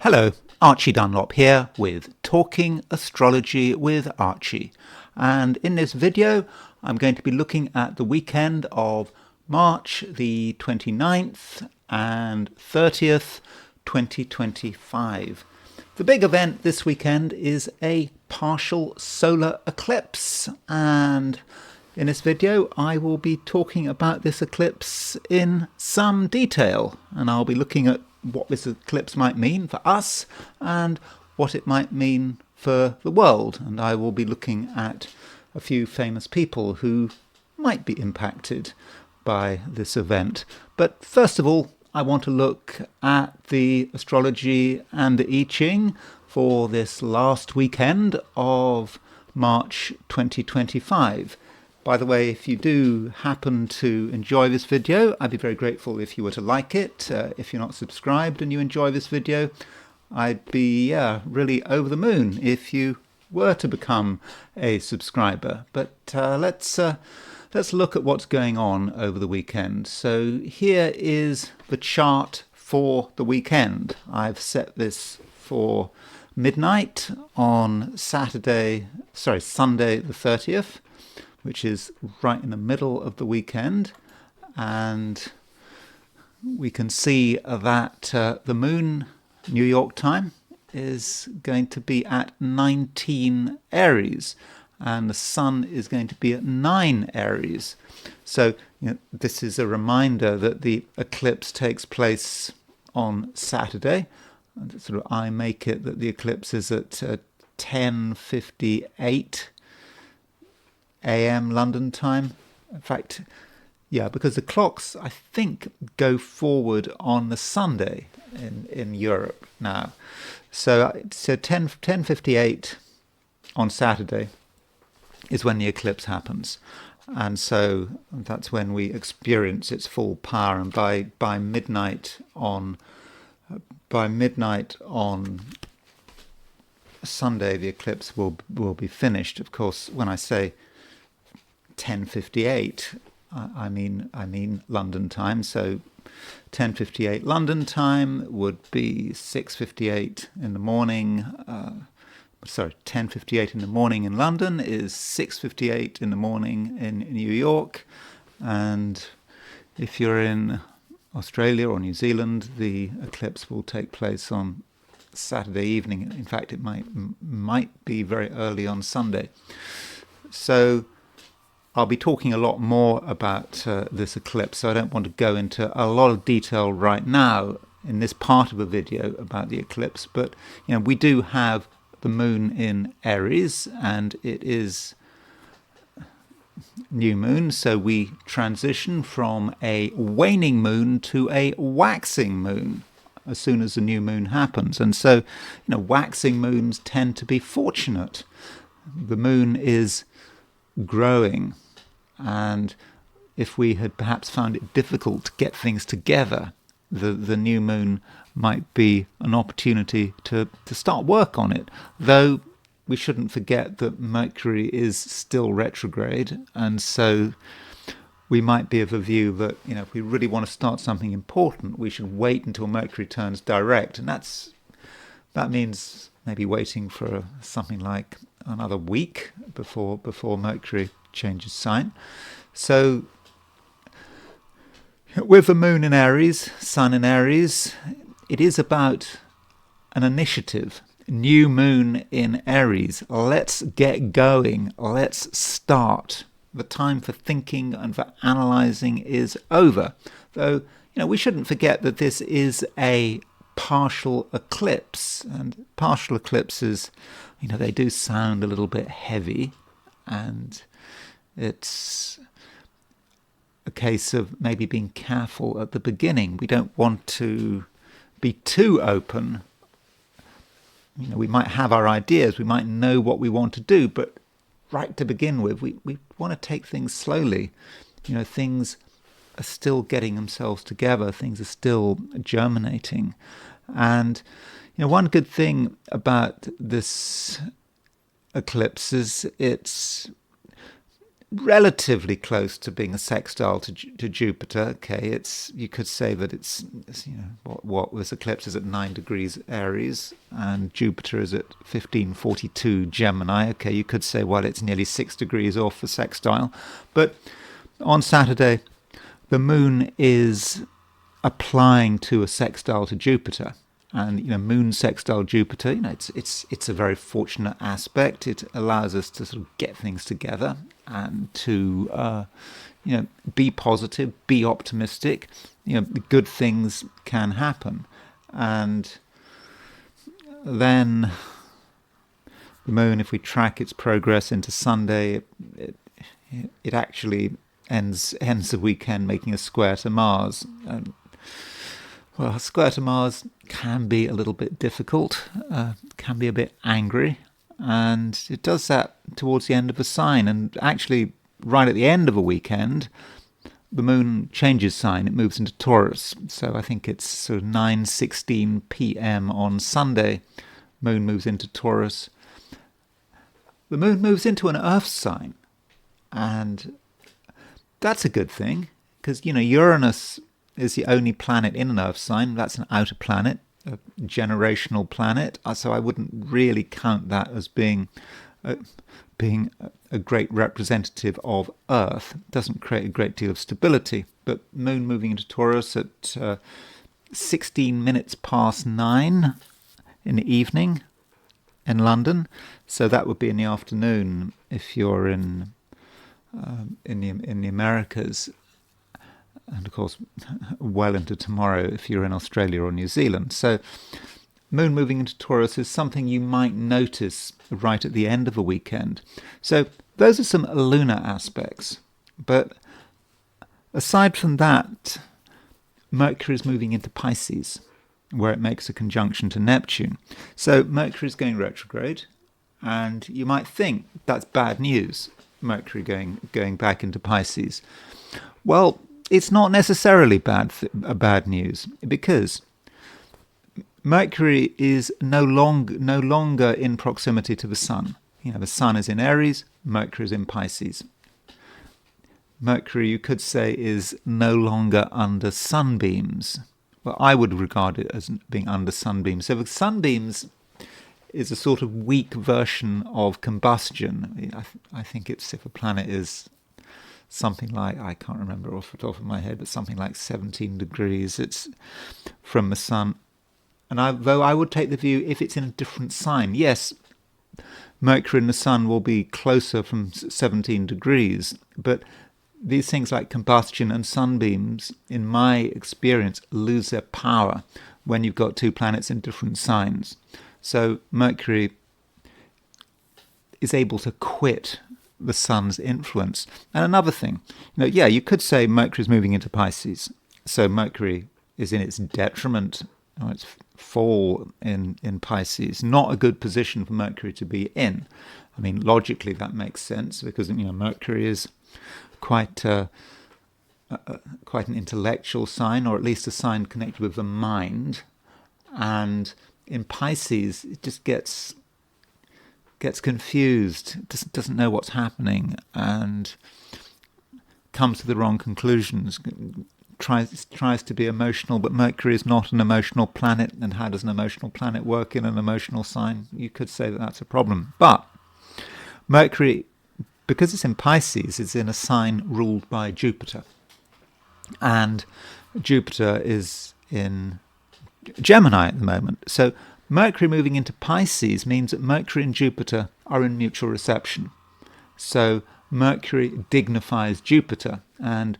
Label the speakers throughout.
Speaker 1: Hello, Archie Dunlop here with Talking Astrology with Archie. And in this video, I'm going to be looking at the weekend of March the 29th and 30th, 2025. The big event this weekend is a partial solar eclipse. And in this video, I will be talking about this eclipse in some detail. And I'll be looking at what this eclipse might mean for us and what it might mean for the world. And I will be looking at a few famous people who might be impacted by this event. But first of all, I want to look at the astrology and the I Ching for this last weekend of March 2025. By the way, if you do happen to enjoy this video, I'd be very grateful if you were to like it. If you're not subscribed and you enjoy this video, I'd be really over the moon if you were to become a subscriber. But let's look at what's going on over the weekend. So here is the chart for the weekend. I've set this for midnight on Sunday the 30th. Which is right in the middle of the weekend, and we can see that the moon, New York time, is going to be at 19 Aries, and the sun is going to be at 9 Aries. So this is a reminder that the eclipse takes place on Saturday. And sort of I make it that the eclipse is at 10:58 a.m. London time. In fact, because the clocks, I think, go forward on the Sunday in Europe now. So 10:58 on Saturday is when the eclipse happens. And so that's when we experience its full power. And by midnight on Sunday, the eclipse will be finished. Of course, when I say 10:58, I mean London time. So 10:58 London time would be 6:58 in the morning. 10:58 in the morning in London is 6:58 in the morning in New York. And if you're in Australia or New Zealand, the eclipse will take place on Saturday evening. In fact, it might be very early on Sunday. So I'll be talking a lot more about this eclipse, so I don't want to go into a lot of detail right now in this part of the video about the eclipse. But we do have the moon in Aries, and it is new moon, so we transition from a waning moon to a waxing moon as soon as the new moon happens. And so waxing moons tend to be fortunate. The moon is growing, and if we had perhaps found it difficult to get things together, the new moon might be an opportunity to start work on it. Though we shouldn't forget that Mercury is still retrograde, and so we might be of the view that if we really want to start something important, we should wait until Mercury turns direct, and that means maybe waiting for something like another week before Mercury changes sign. So with the moon in Aries, sun in Aries, it is about an initiative. New moon in Aries. Let's get going. Let's start. The time for thinking and for analysing is over. Though, we shouldn't forget that this is a partial eclipse, and partial eclipses, they do sound a little bit heavy, and it's a case of maybe being careful at the beginning. We don't want to be too open. We might have our ideas, we might know what we want to do, but right to begin with, we want to take things slowly. Things are still getting themselves together, things are still germinating. And one good thing about this eclipse is relatively close to being a sextile to Jupiter. Okay, you could say that it's what was eclipse is at 9 degrees Aries and Jupiter is at 1542 Gemini. Okay, you could say, well, it's nearly 6 degrees off the sextile. But on Saturday, the moon is applying to a sextile to Jupiter. And moon sextile Jupiter, it's a very fortunate aspect. It allows us to sort of get things together and to be positive, be optimistic. Good things can happen. And then the moon, if we track its progress into Sunday, it actually ends the weekend making a square to Mars. Well, a square to Mars can be a little bit difficult, can be a bit angry, and it does that towards the end of a sign. And actually, right at the end of a weekend, the moon changes sign. It moves into Taurus. So I think it's sort of 9:16 p.m. on Sunday. Moon moves into Taurus. The moon moves into an Earth sign, and that's a good thing because Uranus is the only planet in an Earth sign. That's an outer planet, a generational planet. So I wouldn't really count that as being a great representative of Earth. It doesn't create a great deal of stability. But moon moving into Taurus at 16 minutes past 9 in the evening in London. So that would be in the afternoon if you're in the Americas. And of course, well into tomorrow if you're in Australia or New Zealand. So moon moving into Taurus is something you might notice right at the end of a weekend. So those are some lunar aspects. But aside from that, Mercury is moving into Pisces, where it makes a conjunction to Neptune. So Mercury is going retrograde, and you might think that's bad news, Mercury going back into Pisces. Well, it's not necessarily bad news, because Mercury is no longer in proximity to the Sun. The Sun is in Aries, Mercury is in Pisces. Mercury, you could say, is no longer under sunbeams. Well, I would regard it as being under sunbeams. So the sunbeams is a sort of weak version of combustion. I think it's if a planet is something like, I can't remember off the top of my head, but something like 17 degrees. It's from the sun. And though I would take the view, if it's in a different sign, yes, Mercury and the sun will be closer from 17 degrees. But these things like combustion and sunbeams, in my experience, lose their power when you've got two planets in different signs. So Mercury is able to quit the sun's influence. And another thing, you could say Mercury is moving into Pisces. So Mercury is in its detriment, its fall in Pisces. Not a good position for Mercury to be in. I mean, logically that makes sense because Mercury is quite an intellectual sign, or at least a sign connected with the mind. And in Pisces, it just gets confused, doesn't know what's happening, and comes to the wrong conclusions. Tries to be emotional, but Mercury is not an emotional planet. And how does an emotional planet work in an emotional sign? You could say that that's a problem. But Mercury, because it's in Pisces, is in a sign ruled by Jupiter. And Jupiter is in Gemini at the moment. So Mercury moving into Pisces means that Mercury and Jupiter are in mutual reception. So Mercury dignifies Jupiter, and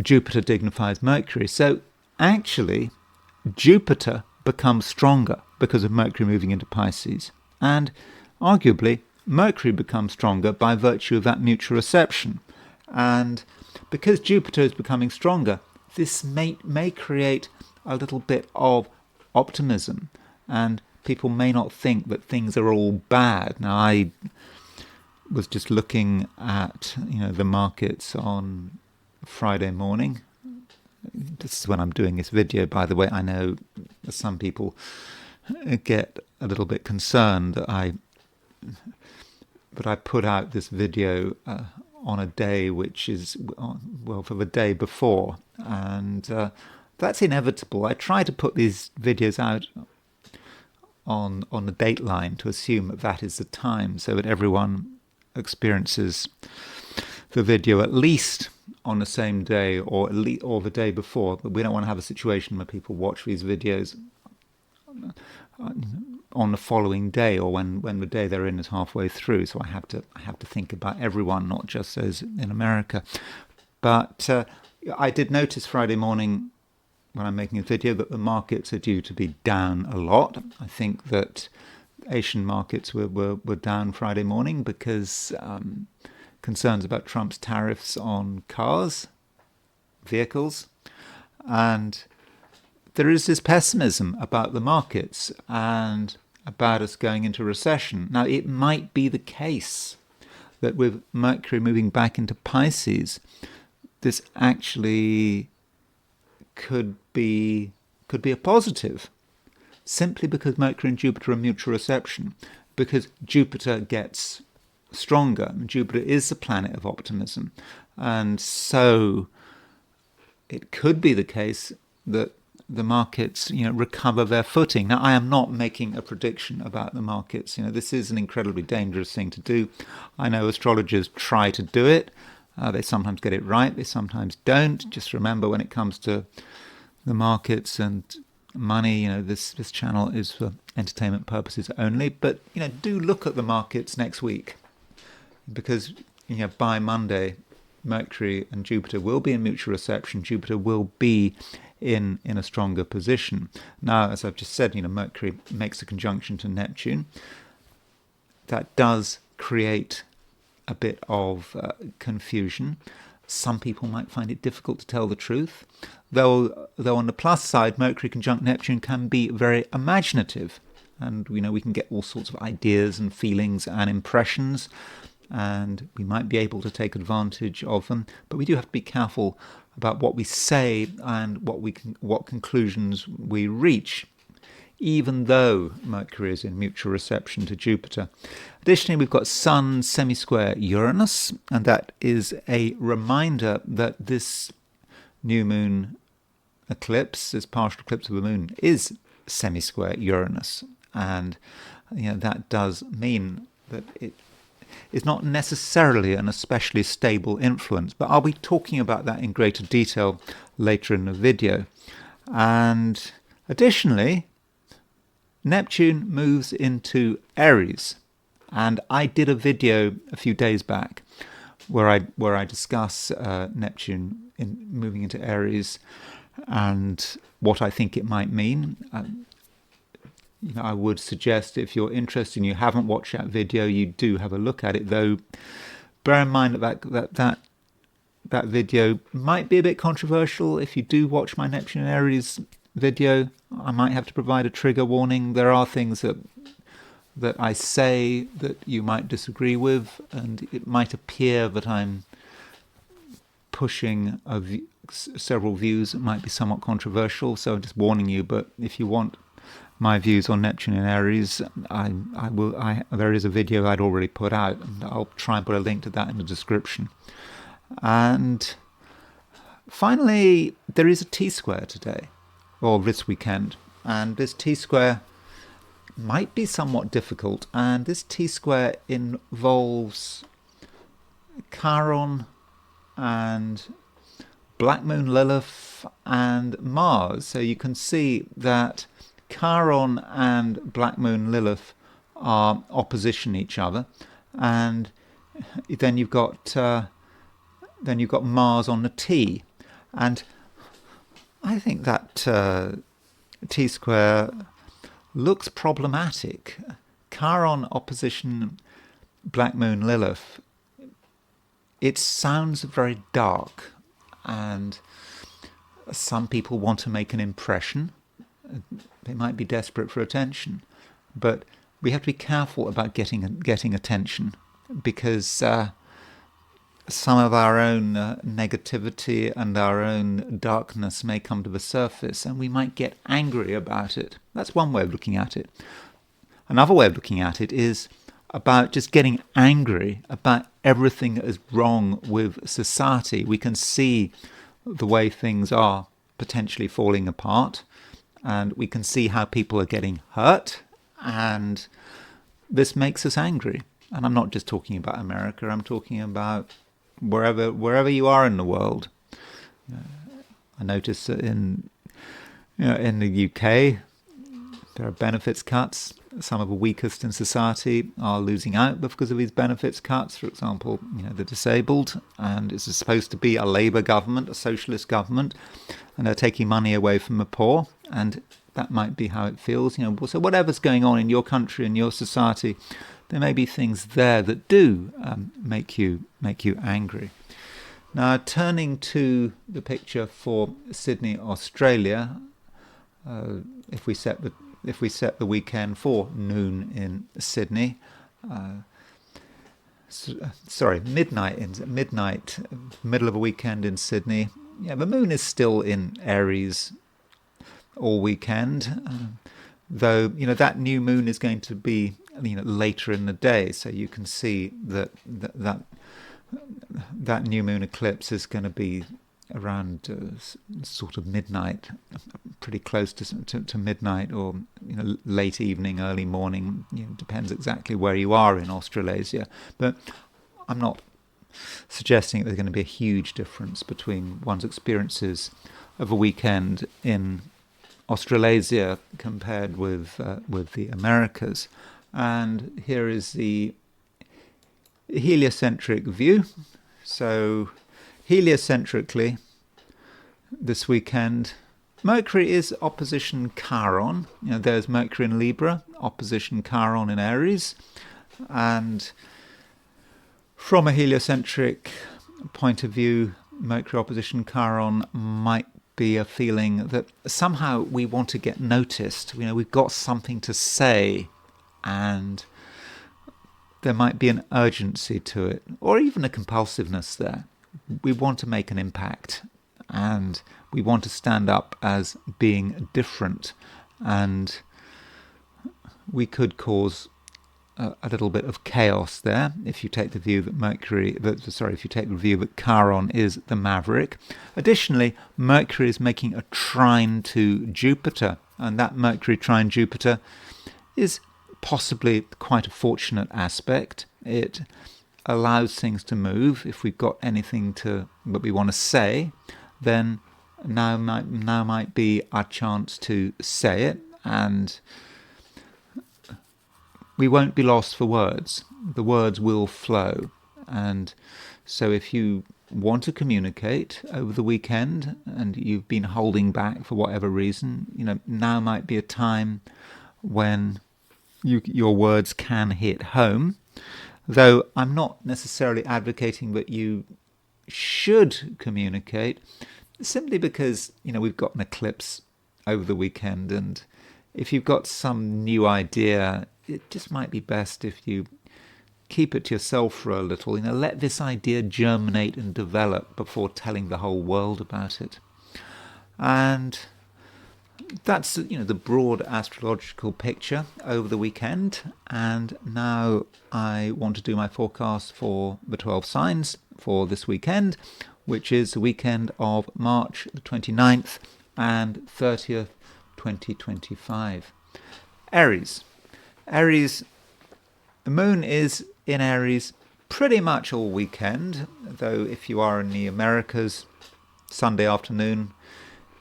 Speaker 1: Jupiter dignifies Mercury. So actually, Jupiter becomes stronger because of Mercury moving into Pisces. And arguably, Mercury becomes stronger by virtue of that mutual reception. And because Jupiter is becoming stronger, this may create a little bit of optimism, and people may not think that things are all bad. Now, I was just looking at the markets on Friday morning. This is when I'm doing this video, by the way. I know some people get a little bit concerned that I but I put out this video on a day which is, well, for the day before, and that's inevitable. I try to put these videos out on a dateline to assume that that is the time, so that everyone experiences the video at least on the same day or the day before. But we don't want to have a situation where people watch these videos on the following day, or when the day they're in is halfway through. So I have to think about everyone, not just those in America. But I did notice Friday morning when I'm making a video that the markets are due to be down a lot. I think that Asian markets were down Friday morning because concerns about Trump's tariffs on cars, vehicles, and there is this pessimism about the markets and about us going into recession. Now, it might be the case that with Mercury moving back into Pisces, this actually could be a positive, simply because Mercury and Jupiter are mutual reception, because Jupiter gets stronger. Jupiter is the planet of optimism, and so it could be the case that the markets, recover their footing. Now, I am not making a prediction about the markets. This is an incredibly dangerous thing to do. I know astrologers try to do it. They sometimes get it right, they sometimes don't. Just remember, when it comes to the markets and money, this channel is for entertainment purposes only. But do look at the markets next week, because by Monday, Mercury and Jupiter will be in mutual reception. Jupiter will be in a stronger position. Now, as I've just said, Mercury makes a conjunction to Neptune. That does create a bit of confusion. Some people might find it difficult to tell the truth, though on the plus side, Mercury conjunct Neptune can be very imaginative, and we can get all sorts of ideas and feelings and impressions, and we might be able to take advantage of them. But we do have to be careful about what we say and what conclusions we reach, even though Mercury is in mutual reception to Jupiter. Additionally, we've got Sun semi-square Uranus, and that is a reminder that this new moon eclipse, this partial eclipse of the moon, is semi-square Uranus, and that does mean that it is not necessarily an especially stable influence, but I'll be talking about that in greater detail later in the video. And additionally, Neptune moves into Aries, and I did a video a few days back where I discuss Neptune moving into Aries and what I think it might mean. I would suggest, if you're interested and you haven't watched that video, you do have a look at it. Though, bear in mind that video might be a bit controversial. If you do watch my Neptune and Aries video, I might have to provide a trigger warning. There are things that I say that you might disagree with, and it might appear that I'm pushing several views that might be somewhat controversial. So I'm just warning you. But if you want my views on Neptune and Aries, there is a video I'd already put out, and I'll try and put a link to that in the description. And finally, there is a T-square today, or this weekend, and this T-square might be somewhat difficult, and this T-square involves Chiron and Black Moon Lilith and Mars. So you can see that Chiron and Black Moon Lilith are opposition each other, and then you've got Mars on the T, and I think that T-square looks problematic. Chiron opposition Black Moon Lilith, it sounds very dark, and some people want to make an impression. They might be desperate for attention, but we have to be careful about getting attention, because some of our own negativity and our own darkness may come to the surface, and we might get angry about it. That's one way of looking at it. Another way of looking at it is, about just getting angry about everything that is wrong with society. We can see the way things are potentially falling apart, and we can see how people are getting hurt, and this makes us angry. And I'm not just talking about America, I'm talking about wherever you are in the world. I notice that in the UK, there are benefits cuts. Some of the weakest in society are losing out because of these benefits cuts. For example, the disabled, and it's supposed to be a Labour government, a socialist government, and they're taking money away from the poor, and that might be how it feels. So whatever's going on in your country and your society, there may be things there that do make you angry. Now, turning to the picture for Sydney, Australia, if we set the weekend for noon in Sydney, midnight, middle of a weekend in Sydney. Yeah, the moon is still in Aries all weekend, though that new moon is going to be later in the day, so you can see that new moon eclipse is going to be around sort of midnight, pretty close to midnight, or late evening, early morning. Depends exactly where you are in Australasia. But I'm not suggesting there's going to be a huge difference between one's experiences of a weekend in Australasia compared with the Americas. And here is the heliocentric view. So heliocentrically, this weekend, Mercury is opposition Chiron. There's Mercury in Libra, opposition Chiron in Aries. And from a heliocentric point of view, Mercury opposition Chiron might be a feeling that somehow we want to get noticed. We've got something to say, and there might be an urgency to it, or even a compulsiveness there. We want to make an impact, and we want to stand up as being different, and we could cause a little bit of chaos there if you take the view that Chiron is the maverick. Additionally, Mercury is making a trine to Jupiter, and that Mercury trine Jupiter is possibly quite a fortunate aspect. It allows things to move. If we've got anything that we want to say, then now might be our chance to say it, and we won't be lost for words. The words will flow. And so if you want to communicate over the weekend and you've been holding back for whatever reason, now might be a time when your words can hit home. Though I'm not necessarily advocating that you should communicate, simply because we've got an eclipse over the weekend, and if you've got some new idea, it just might be best if you keep it to yourself for a little. Let this idea germinate and develop before telling the whole world about it. And that's the broad astrological picture over the weekend. And now I want to do my forecast for the 12 signs for this weekend, which is the weekend of March the 29th and 30th, 2025. Aries. The moon is in Aries pretty much all weekend, though if you are in the Americas, Sunday afternoon,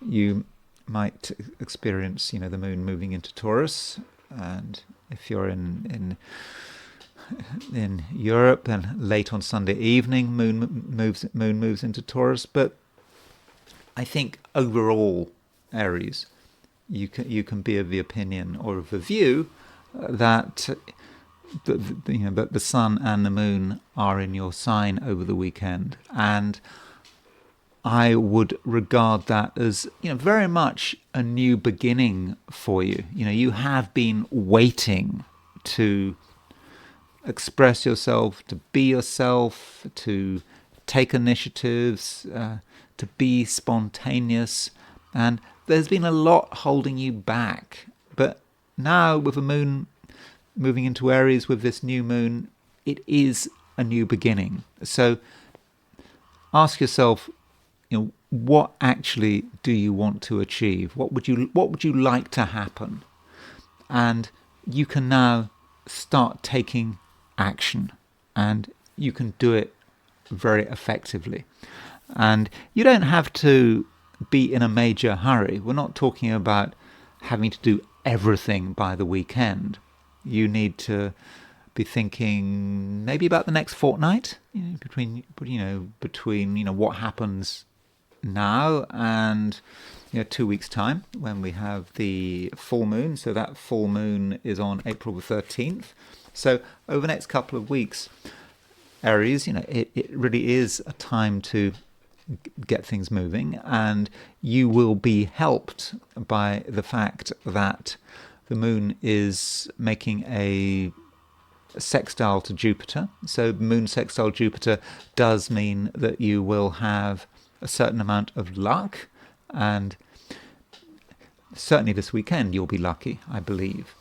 Speaker 1: you might experience, the moon moving into Taurus, and if you're in Europe, and late on Sunday evening, moon moves into Taurus. But I think overall, Aries, you can be of the opinion or of the view that the sun and the moon are in your sign over the weekend, and I would regard that as very much a new beginning for you. You have been waiting to express yourself, to be yourself, to take initiatives, to be spontaneous, and there's been a lot holding you back. But now with the moon moving into Aries with this new moon, it is a new beginning. So ask yourself, what actually do you want to achieve? What would you like to happen? And you can now start taking action, and you can do it very effectively. And you don't have to be in a major hurry. We're not talking about having to do everything by the weekend. You need to be thinking maybe about the next fortnight, between what happens now and 2 weeks time, when we have the full moon. So that full moon is on April the 13th. So over the next couple of weeks, Aries, it really is a time to get things moving, and you will be helped by the fact that the moon is making a sextile to Jupiter. So moon sextile Jupiter does mean that you will have a certain amount of luck, and certainly this weekend you'll be lucky, I believe.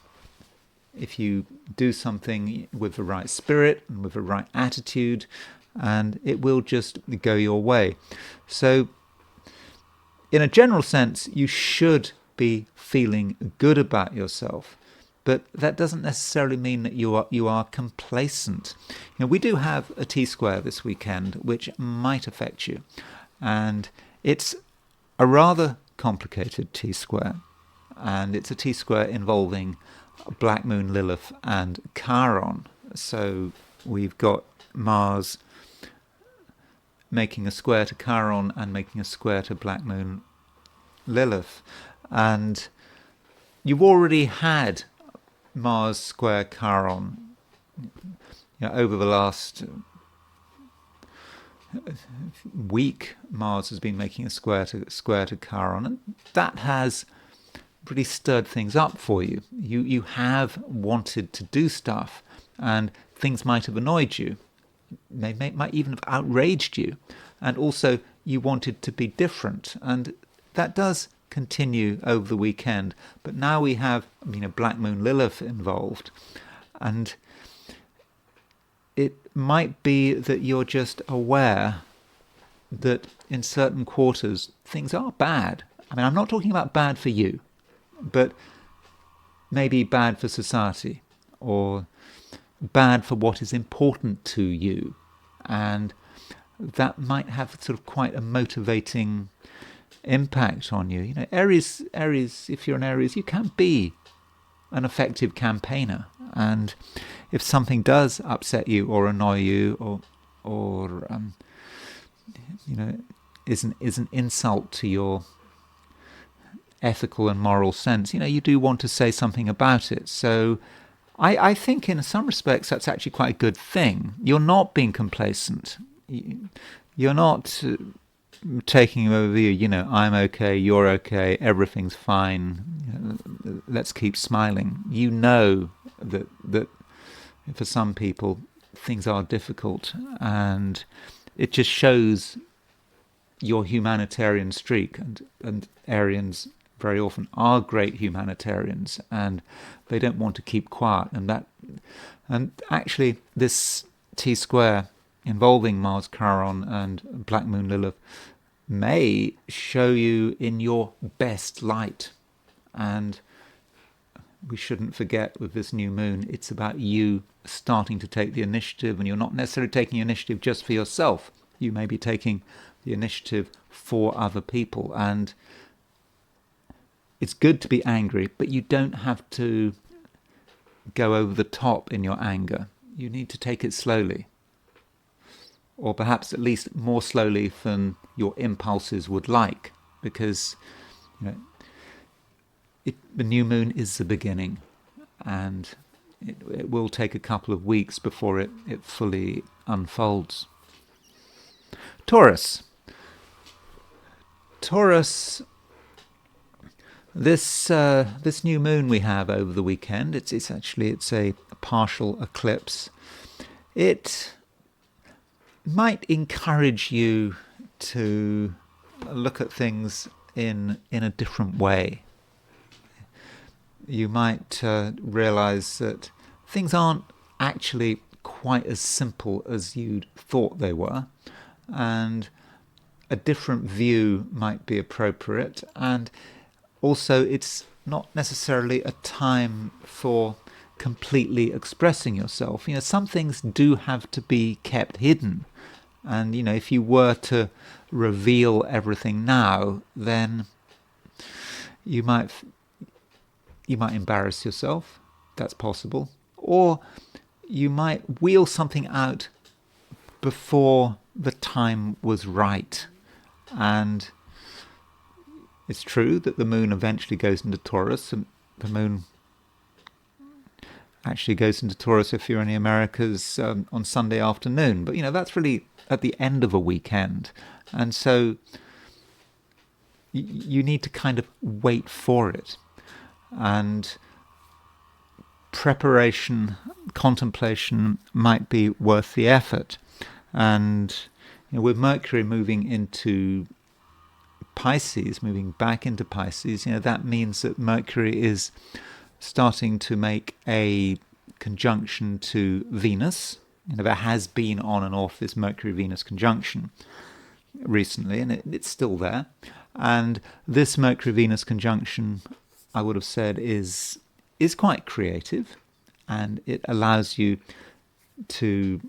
Speaker 1: If you do something with the right spirit and with the right attitude, and it will just go your way. So in a general sense, you should be feeling good about yourself, but that doesn't necessarily mean that you are complacent. We do have a T-square this weekend which might affect you, and it's a rather complicated T-square, and it's a T-square involving Black Moon Lilith and Chiron. So we've got Mars making a square to Chiron and making a square to Black Moon Lilith. And you've already had Mars square Chiron over the last week. Mars has been making a square to Chiron, and that has really stirred things up for you. You have wanted to do stuff, and things might have annoyed you, might even have outraged you, and also you wanted to be different, and that does continue over the weekend. But now we have Black Moon Lilith involved, and it might be that you're just aware that in certain quarters things are bad. I'm not talking about bad for you, but maybe bad for society, or bad for what is important to you, and that might have sort of quite a motivating impact on you. Aries, if you're an Aries, you can be an effective campaigner, and if something does upset you or annoy you, or is an insult to your ethical and moral sense, you do want to say something about it. So I think in some respects that's actually quite a good thing. You're not being complacent. You're not taking over you, I'm okay, you're okay, everything's fine, let's keep smiling. That for some people things are difficult, and it just shows your humanitarian streak, and Arians very often are great humanitarians, and they don't want to keep quiet. And actually this T-square involving Mars Chiron and Black Moon Lilith may show you in your best light. And we shouldn't forget, with this new moon, it's about you starting to take the initiative, and you're not necessarily taking the initiative just for yourself. You may be taking the initiative for other people, and it's good to be angry, but you don't have to go over the top in your anger. You need to take it slowly, or perhaps at least more slowly than your impulses would like, because the new moon is the beginning, and it will take a couple of weeks before it fully unfolds. Taurus, this new moon we have over the weekend, it's a partial eclipse. It might encourage you to look at things in a different way. You might realize that things aren't actually quite as simple as you'd thought they were, and a different view might be appropriate. And also, it's not necessarily a time for completely expressing yourself. Some things do have to be kept hidden. And, if you were to reveal everything now, then you might embarrass yourself. That's possible. Or you might wheel something out before the time was right. And it's true that the moon eventually goes into Taurus. And the moon actually goes into Taurus if you're in the Americas on Sunday afternoon. But, that's really at the end of a weekend. And so you need to kind of wait for it. And preparation, contemplation might be worth the effort. And with Mercury moving into Pisces, moving back into Pisces, that means that Mercury is starting to make a conjunction to Venus. There has been on and off this Mercury-Venus conjunction recently, and it's still there. And this Mercury-Venus conjunction, I would have said, is quite creative, and it allows you to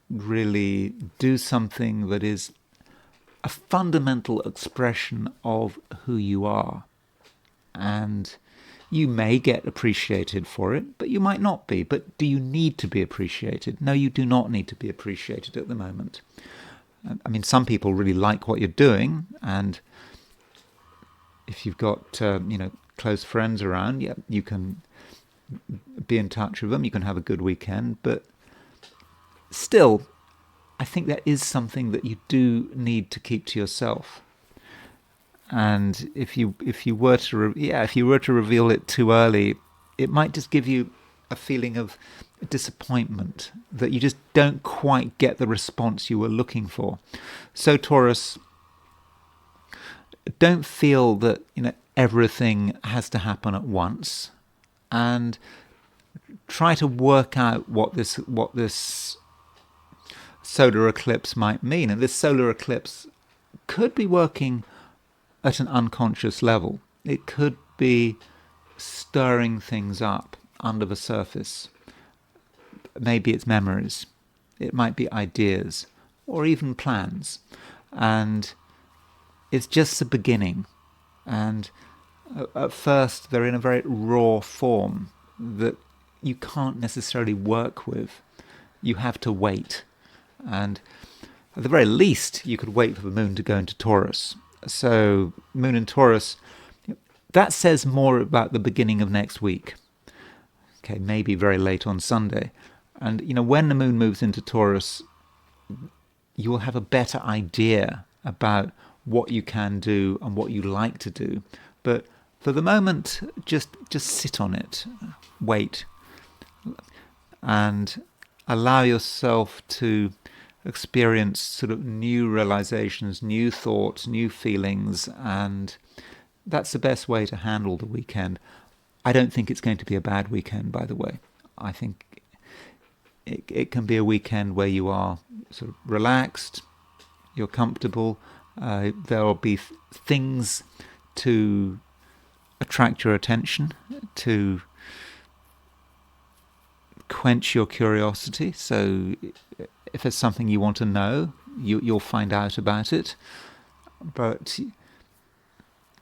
Speaker 1: really do something that is a fundamental expression of who you are. And you may get appreciated for it, but you might not be. But do you need to be appreciated? No, you do not need to be appreciated at the moment. I mean, some people really like what you're doing, and if you've got close friends around, yeah, you can be in touch with them. You can have a good weekend, but still, I think that is something that you do need to keep to yourself. And if you were to reveal it too early, it might just give you a feeling of disappointment that you just don't quite get the response you were looking for. So Taurus, don't feel that everything has to happen at once, and try to work out what this solar eclipse might mean. And this solar eclipse could be working at an unconscious level. It could be stirring things up under the surface. Maybe it's memories. It might be ideas or even plans. And it's just the beginning. And at first, they're in a very raw form that you can't necessarily work with. You have to wait. And at the very least, you could wait for the moon to go into Taurus. So moon in Taurus, that says more about the beginning of next week. Okay, maybe very late on Sunday. And, when the moon moves into Taurus, you will have a better idea about what you can do and what you like to do. But for the moment, just sit on it, wait, and allow yourself to experience sort of new realizations, new thoughts, new feelings, and that's the best way to handle the weekend. I don't think it's going to be a bad weekend, by the way. I think it can be a weekend where you are sort of relaxed, you're comfortable, there will be things to attract your attention, to quench your curiosity. So if there's something you want to know, you'll find out about it. But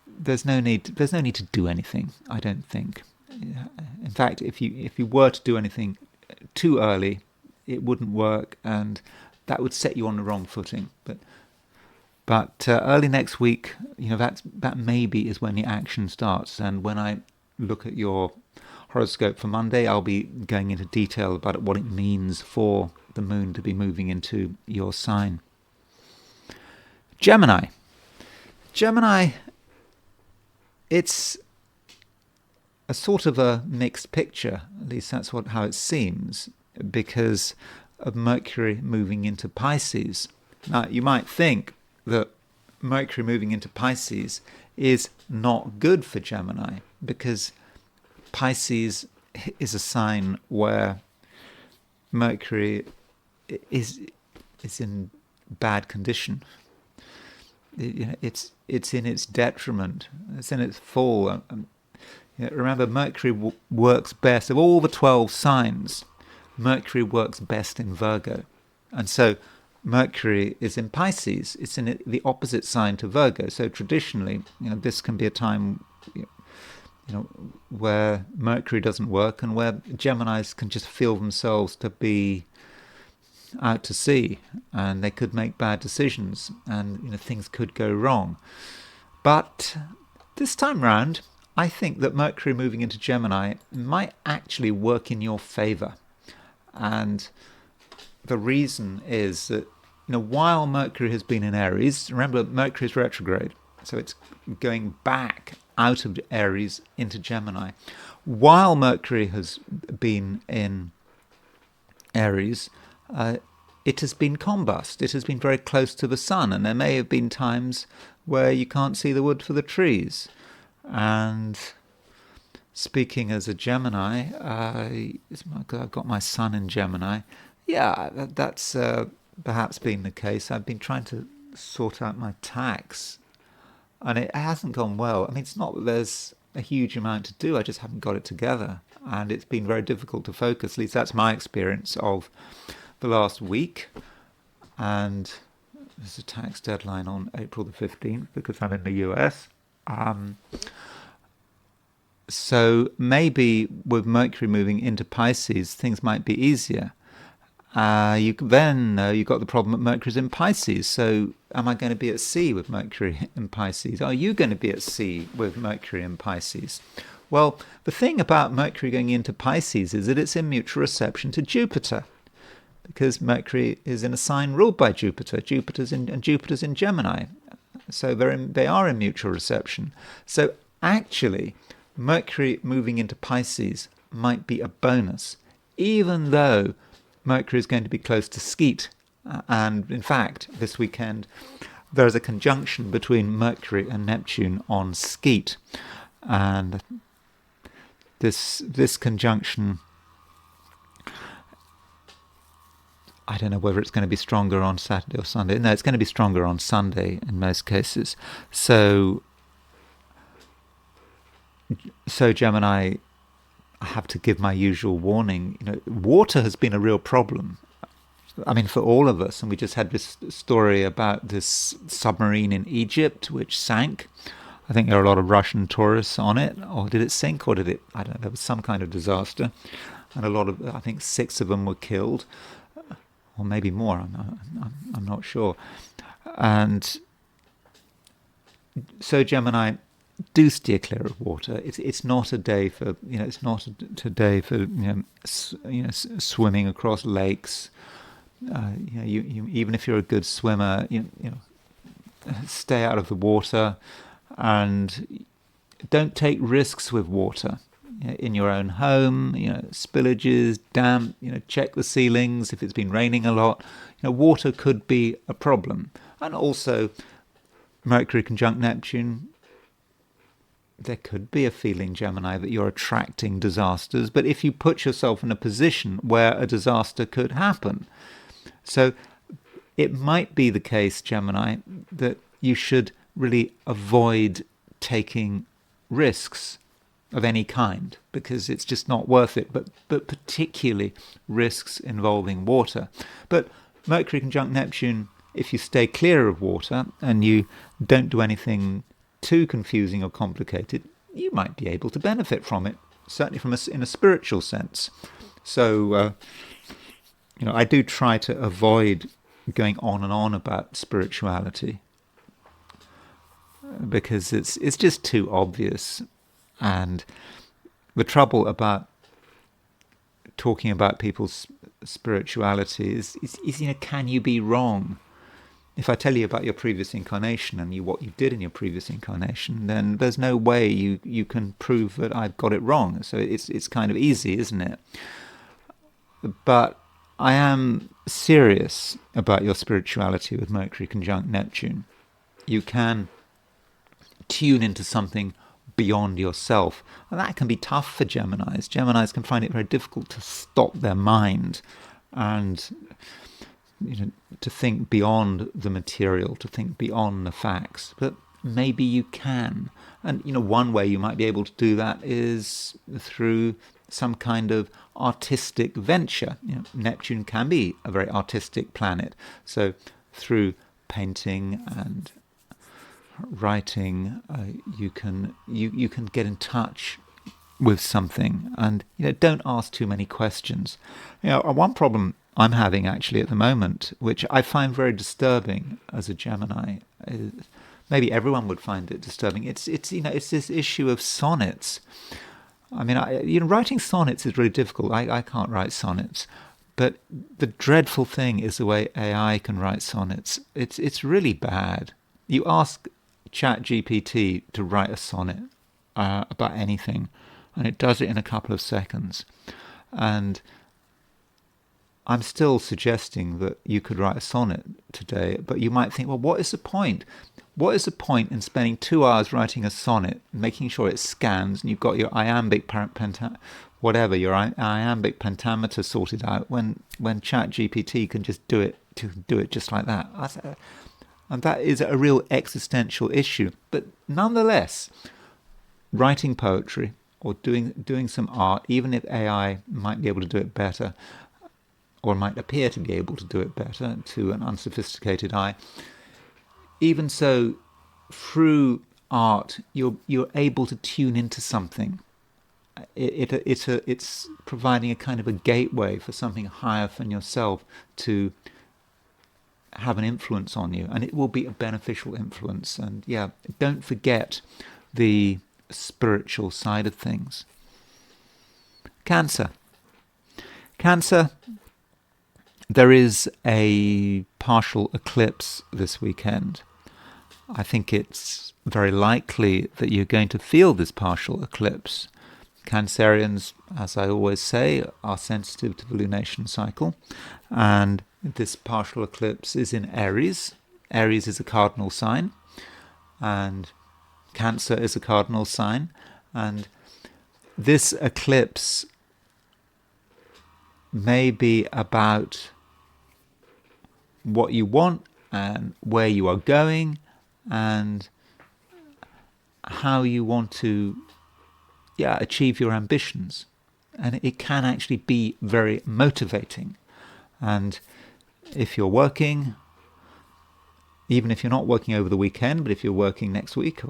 Speaker 1: there's no need to do anything, I don't think. In fact, if you were to do anything too early, it wouldn't work, and that would set you on the wrong footing. But early next week, that maybe is when the action starts. And when I look at your horoscope for Monday, I'll be going into detail about what it means for the moon to be moving into your sign. Gemini, it's a sort of a mixed picture, at least that's how it seems, because of Mercury moving into Pisces. Now, you might think that Mercury moving into Pisces is not good for Gemini, because Pisces is a sign where Mercury is in bad condition. It's in its detriment. It's in its fall. Remember, Mercury works best of all the 12 signs. Mercury works best in Virgo, and so Mercury is in Pisces. It's in the opposite sign to Virgo. So traditionally, this can be a time, where Mercury doesn't work and where Geminis can just feel themselves to be out to sea, and they could make bad decisions, and things could go wrong. But this time round, I think that Mercury moving into Gemini might actually work in your favor. And the reason is that, while Mercury has been in Aries, remember Mercury is retrograde, so it's going back out of Aries into Gemini. While Mercury has been in Aries, it has been combust. It has been very close to the sun, and there may have been times where you can't see the wood for the trees. And speaking as a Gemini, I've got my sun in Gemini. Yeah, that's perhaps been the case. I've been trying to sort out my tax, and it hasn't gone well. I mean, it's not that there's a huge amount to do, I just haven't got it together. And it's been very difficult to focus. At least that's my experience of the last week. And there's a tax deadline on April the 15th because I'm in the US. So maybe with Mercury moving into Pisces, things might be easier. You've got the problem that Mercury's in Pisces. So am I going to be at sea with Mercury in Pisces? Are you going to be at sea with Mercury in Pisces? Well, the thing about Mercury going into Pisces is that it's in mutual reception to Jupiter, because Mercury is in a sign ruled by Jupiter. Jupiter's in Gemini. So they are in mutual reception. So actually, Mercury moving into Pisces might be a bonus, even though Mercury is going to be close to Skeet. And in fact, this weekend, there is a conjunction between Mercury and Neptune on Skeet. And this conjunction, I don't know whether it's going to be stronger on Saturday or Sunday. No, it's going to be stronger on Sunday in most cases. So Gemini, I have to give my usual warning. Water has been a real problem. I mean, for all of us. And we just had this story about this submarine in Egypt which sank. I think there are a lot of Russian tourists on it. Or did it sink? Or did it? I don't know. There was some kind of disaster, and I think 6 of them were killed, or maybe more. I'm not sure. And so Gemini, do steer clear of water. It's not a day for swimming across lakes. You even if you're a good swimmer, stay out of the water, and don't take risks with water in your own home. Spillages, damp. Check the ceilings if it's been raining a lot. Water could be a problem, and also Mercury conjunct Neptune. There could be a feeling, Gemini, that you're attracting disasters, but if you put yourself in a position where a disaster could happen. So it might be the case, Gemini, that you should really avoid taking risks of any kind, because it's just not worth it, but particularly risks involving water. But Mercury conjunct Neptune, if you stay clear of water and you don't do anything too confusing or complicated, you might be able to benefit from it, certainly in a spiritual sense. So, I do try to avoid going on and on about spirituality because it's just too obvious. And the trouble about talking about people's spirituality is can you be wrong? If I tell you about your previous incarnation and what you did in your previous incarnation, then there's no way you can prove that I've got it wrong. So it's kind of easy, isn't it? But I am serious about your spirituality with Mercury conjunct Neptune. You can tune into something beyond yourself. And that can be tough for Geminis. Geminis can find it very difficult to stop their mind and to think beyond the material, to think beyond the facts. But maybe you can. And one way you might be able to do that is through some kind of artistic venture. Neptune can be a very artistic planet. So through painting and writing, you can get in touch with something, and don't ask too many questions. One problem I'm having actually at the moment, which I find very disturbing as a Gemini, is, maybe everyone would find it disturbing. It's this issue of sonnets. I mean, writing sonnets is really difficult. I can't write sonnets, but the dreadful thing is the way AI can write sonnets. It's really bad. You ask ChatGPT to write a sonnet about anything, and it does it in a couple of seconds. And I'm still suggesting that you could write a sonnet today, but you might think, well, what is the point? What is the point in spending 2 hours writing a sonnet, making sure it scans, and you've got your iambic iambic pentameter sorted out, when ChatGPT can just do it just like that? And that is a real existential issue. But nonetheless, writing poetry or doing some art, even if AI might be able to do it better, or might appear to be able to do it better to an unsophisticated eye, even so, through art, you're able to tune into something. It's providing a kind of a gateway for something higher than yourself to have an influence on you, and it will be a beneficial influence. And don't forget the spiritual side of things. Cancer, there is a partial eclipse this weekend. I think it's very likely that you're going to feel this partial eclipse. Cancerians, as I always say, are sensitive to the lunation cycle, and this partial eclipse is in Aries. Aries is a cardinal sign, and Cancer is a cardinal sign, and this eclipse may be about what you want and where you are going and how you want to achieve your ambitions. And it can actually be very motivating. And if you're working, even if you're not working over the weekend, but if you're working next week,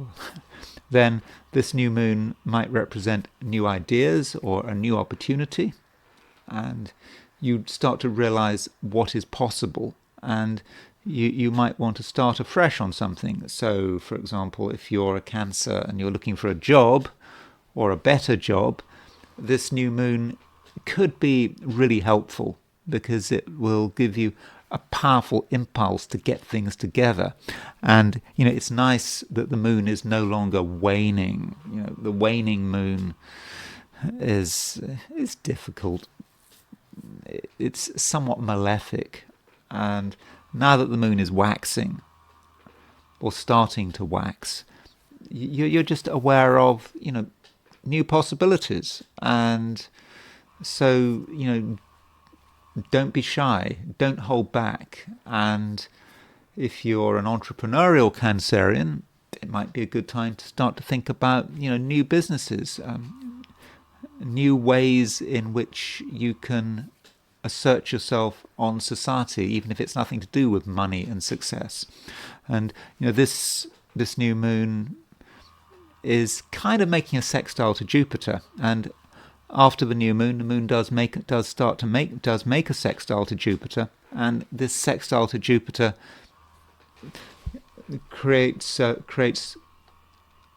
Speaker 1: then this new moon might represent new ideas or a new opportunity, and you start to realize what is possible, and you might want to start afresh on something. So, for example, if you're a Cancer and you're looking for a job or a better job, this new moon could be really helpful, because it will give you a powerful impulse to get things together. And it's nice that the moon is no longer waning. The waning moon is difficult. It's somewhat malefic. And now that the moon is waxing, or starting to wax, you're just aware of new possibilities. And so don't be shy, don't hold back. And if you're an entrepreneurial Cancerian, it might be a good time to start to think about new businesses, new ways in which you can assert yourself on society, even if it's nothing to do with money and success. And this new moon is kind of making a sextile to Jupiter, and after the new moon, the moon does make a sextile to Jupiter, and this sextile to Jupiter creates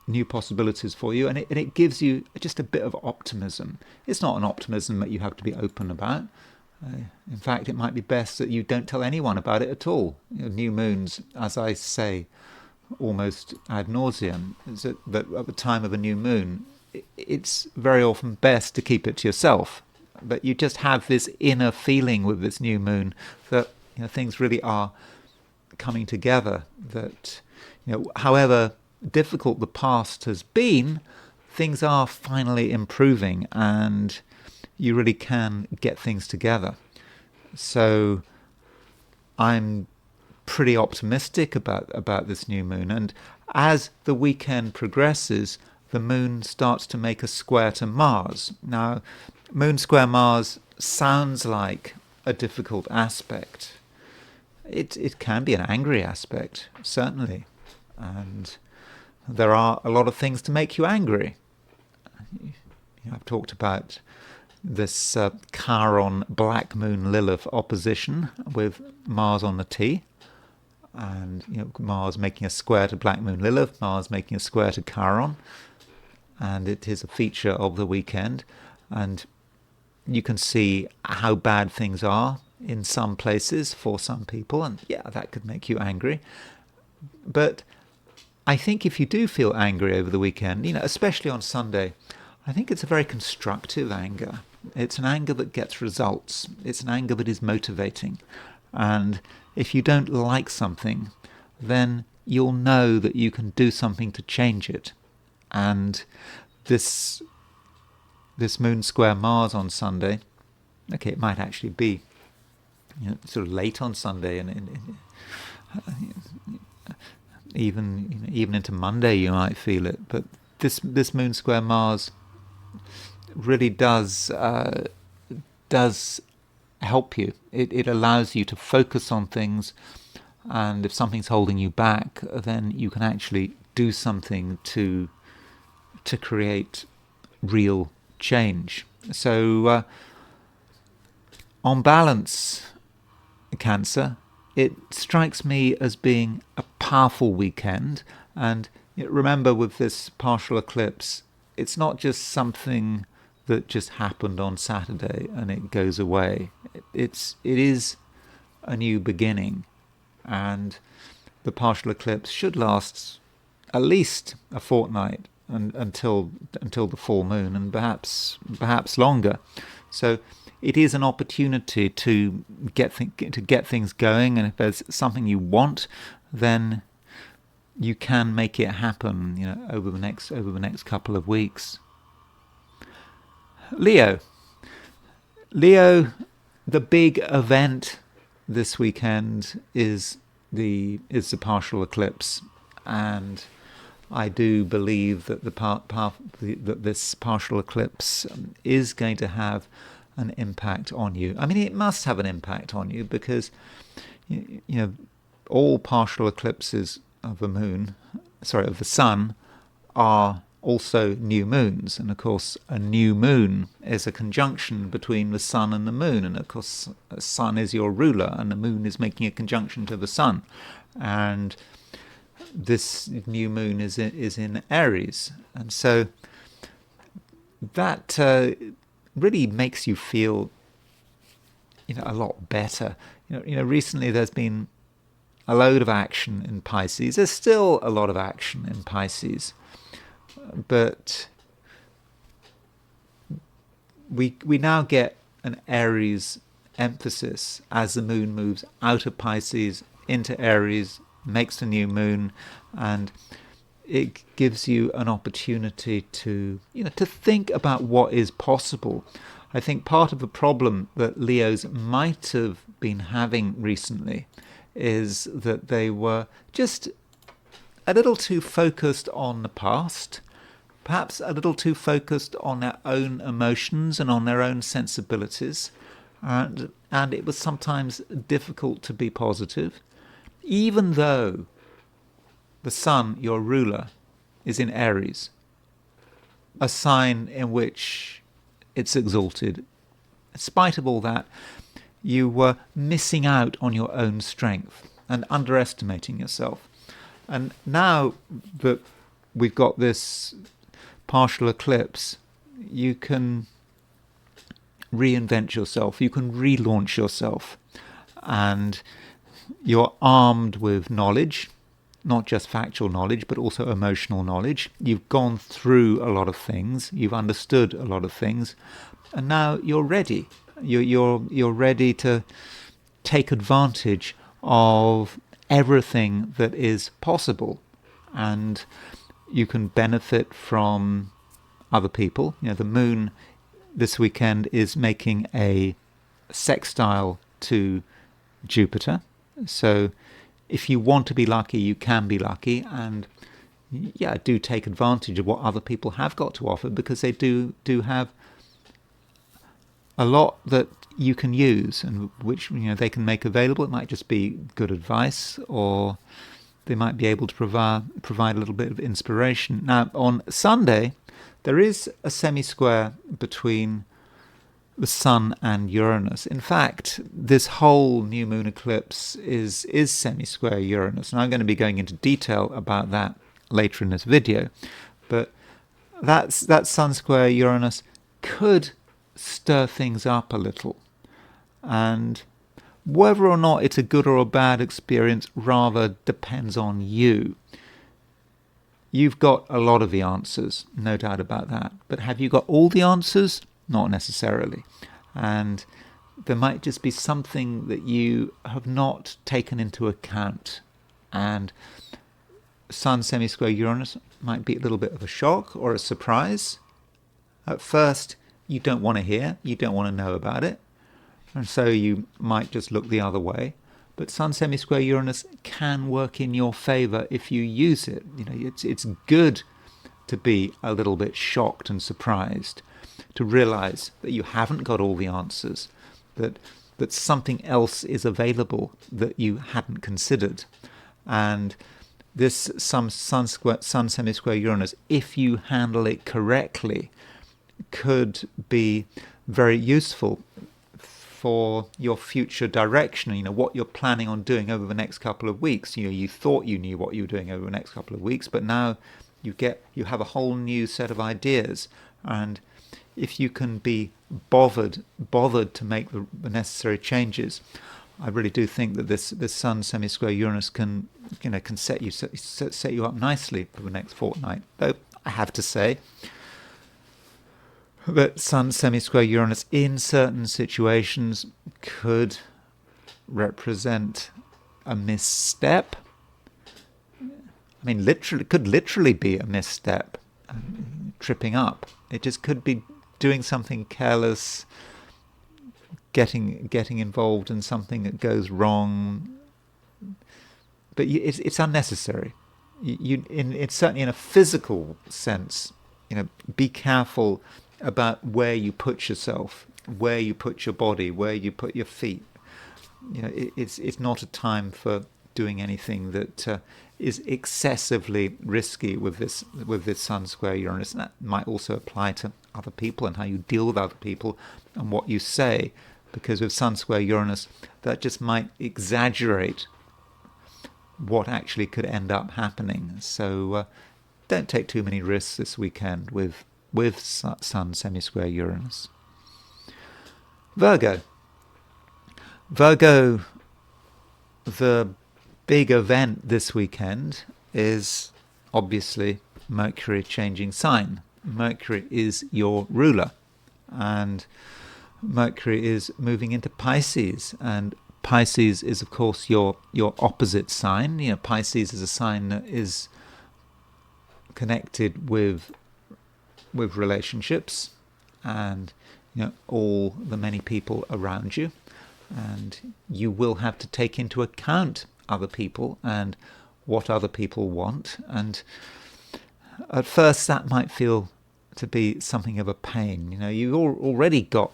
Speaker 1: new possibilities for you, and it gives you just a bit of optimism. It's not an optimism that you have to be open about. In fact, it might be best that you don't tell anyone about it at all. New moons, as I say almost ad nauseum, is that at the time of a new moon, it's very often best to keep it to yourself. But you just have this inner feeling with this new moon that things really are coming together. That however difficult the past has been, things are finally improving and you really can get things together. So I'm pretty optimistic about this new moon. And as the weekend progresses, the moon starts to make a square to Mars. Now, moon square Mars sounds like a difficult aspect. It can be an angry aspect, certainly. And there are a lot of things to make you angry. I've talked about this Chiron Black Moon Lilith opposition with Mars on the T. And Mars making a square to Black Moon Lilith, Mars making a square to Chiron. And it is a feature of the weekend. And you can see how bad things are in some places for some people. And yeah, that could make you angry. But I think if you do feel angry over the weekend, especially on Sunday, I think it's a very constructive anger. It's an anger that gets results. It's an anger that is motivating. And if you don't like something, then you'll know that you can do something to change it. And this moon square Mars on Sunday, okay, it might actually be sort of late on Sunday, and even into Monday you might feel it. But this moon square Mars really does help you. It allows you to focus on things, and if something's holding you back, then you can actually do something to create real change. So on balance, Cancer, it strikes me as being a powerful weekend. And remember, with this partial eclipse, it's not just something that just happened on Saturday and it goes away. It is a new beginning, and the partial eclipse should last at least a fortnight until the full moon, and perhaps longer. So it is an opportunity to get things going, and if there's something you want, then you can make it happen. Over the next couple of weeks. Leo, the big event this weekend is the partial eclipse, and I do believe that that this partial eclipse is going to have an impact on you. I mean, it must have an impact on you because all partial eclipses of the sun are also new moons, and of course a new moon is a conjunction between the sun and the moon, and of course the sun is your ruler and the moon is making a conjunction to the sun, and this new moon is in Aries, and so that really makes you feel a lot better. Recently there's been a load of action in Pisces. There's still a lot of action in Pisces, but we now get an Aries emphasis as the moon moves out of Pisces into Aries, makes the new moon, and it gives you an opportunity to think about what is possible. I think part of the problem that Leos might have been having recently is that they were just a little too focused on the past, perhaps a little too focused on their own emotions and on their own sensibilities, and it was sometimes difficult to be positive, even though the sun, your ruler, is in Aries, a sign in which it's exalted. In spite of all that, you were missing out on your own strength and underestimating yourself. And now that we've got this partial eclipse, you can reinvent yourself, you can relaunch yourself, and you're armed with knowledge, not just factual knowledge, but also emotional knowledge. You've gone through a lot of things, you've understood a lot of things, and now you're ready. You're ready to take advantage of everything that is possible. and you can benefit from other people. The moon this weekend is making a sextile to Jupiter. So if you want to be lucky, you can be lucky, and do take advantage of what other people have got to offer, because they do have a lot that you can use, and which they can make available. It might just be good advice, or they might be able to provide a little bit of inspiration. Now, on Sunday, there is a semi-square between the Sun and Uranus. In fact, this whole new moon eclipse is semi-square Uranus, and I'm going to be going into detail about that later in this video. But that Sun square Uranus could stir things up a little, and whether or not it's a good or a bad experience rather depends on you. You've got a lot of the answers, no doubt about that. But have you got all the answers? Not necessarily. And there might just be something that you have not taken into account. And Sun semi-square Uranus might be a little bit of a shock or a surprise. At first, you don't want to hear, you don't want to know about it. And so you might just look the other way. But Sun semi-square Uranus can work in your favor if you use it. It's good to be a little bit shocked and surprised, to realize that you haven't got all the answers, that something else is available that you hadn't considered. And this Sun semi-square Uranus, if you handle it correctly, could be very useful for your future direction, what you're planning on doing over the next couple of weeks. You thought you knew what you were doing over the next couple of weeks, but now you have a whole new set of ideas. And if you can be bothered to make the necessary changes, I really do think that this Sun semi-square Uranus can set you up nicely for the next fortnight. Though I have to say that Sun semi-square Uranus in certain situations could represent a misstep. I mean, could literally be a misstep, tripping up. It just could be doing something careless, getting involved in something that goes wrong. But it's unnecessary. It's certainly in a physical sense. Be careful about where you put yourself, where you put your body, where you put your feet. It's not a time for doing anything that is excessively risky with this Sun square Uranus. And that might also apply to other people and how you deal with other people and what you say, because with Sun square Uranus, that just might exaggerate what actually could end up happening. So don't take too many risks this weekend with Sun semi-square Uranus. Virgo, the big event this weekend is obviously Mercury changing sign. Mercury is your ruler, and Mercury is moving into Pisces, and Pisces is, of course, your opposite sign. Pisces is a sign that is connected with relationships and all the many people around you, and you will have to take into account other people and what other people want. And at first that might feel to be something of a pain. You've already got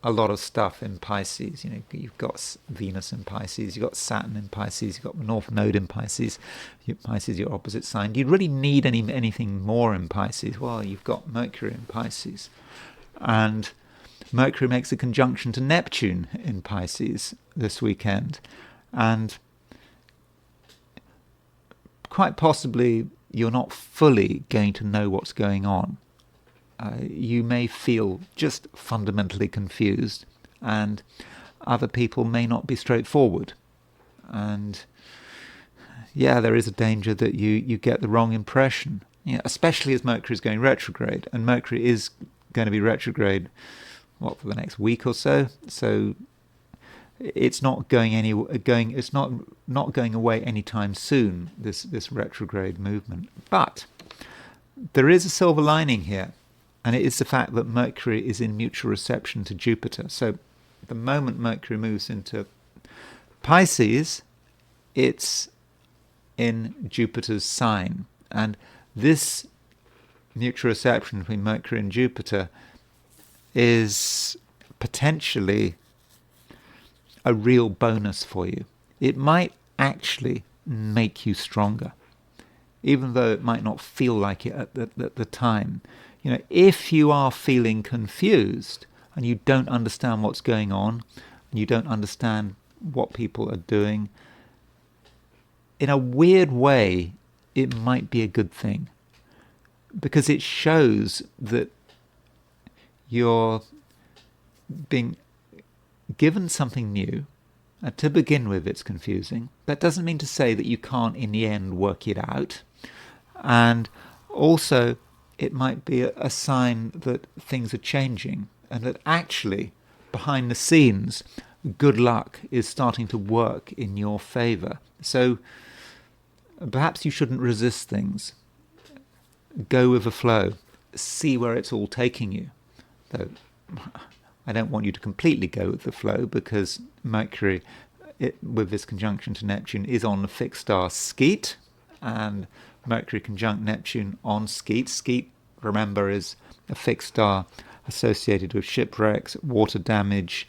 Speaker 1: a lot of stuff in Pisces. You've got Venus in Pisces, you've got Saturn in Pisces, you've got the North Node in Pisces. Pisces, your opposite sign. Do you really need anything more in Pisces? Well, you've got Mercury in Pisces, and Mercury makes a conjunction to Neptune in Pisces this weekend, and quite possibly you're not fully going to know what's going on. You may feel just fundamentally confused, and other people may not be straightforward. And there is a danger that you get the wrong impression, especially as Mercury is going retrograde. And Mercury is going to be retrograde, for the next week or so. So it's not not going away anytime soon, this retrograde movement. But there is a silver lining here, and it is the fact that Mercury is in mutual reception to Jupiter. So the moment Mercury moves into Pisces, it's in Jupiter's sign. And this mutual reception between Mercury and Jupiter is potentially a real bonus for you. It might actually make you stronger, even though it might not feel like it at the time. You know, if you are feeling confused and you don't understand what's going on, and you don't understand what people are doing, in a weird way, it might be a good thing, because it shows that you're being given something new. To begin with, it's confusing. That doesn't mean to say that you can't in the end work it out. And also, it might be a sign that things are changing, and that actually, behind the scenes, good luck is starting to work in your favor. So perhaps you shouldn't resist things. Go with the flow. See where it's all taking you. Though I don't want you to completely go with the flow, because Mercury, with this conjunction to Neptune, is on the fixed star Skeet, and Mercury conjunct Neptune on Skeet. Skeet, remember, is a fixed star associated with shipwrecks, water damage.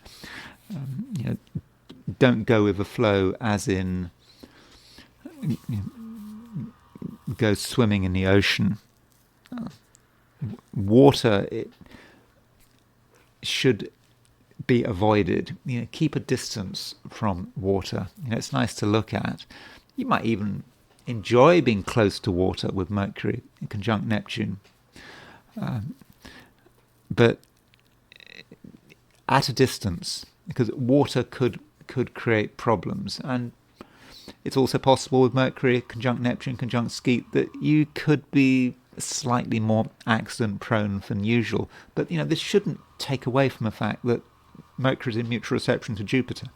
Speaker 1: Don't go with the flow as in go swimming in the ocean. Water, it should be avoided. Keep a distance from water. It's nice to look at. You might even enjoy being close to water with Mercury in conjunct Neptune, but at a distance, because water could create problems. And it's also possible with Mercury conjunct Neptune conjunct Skeet that you could be slightly more accident prone than usual. But this shouldn't take away from the fact that Mercury is in mutual reception to Jupiter,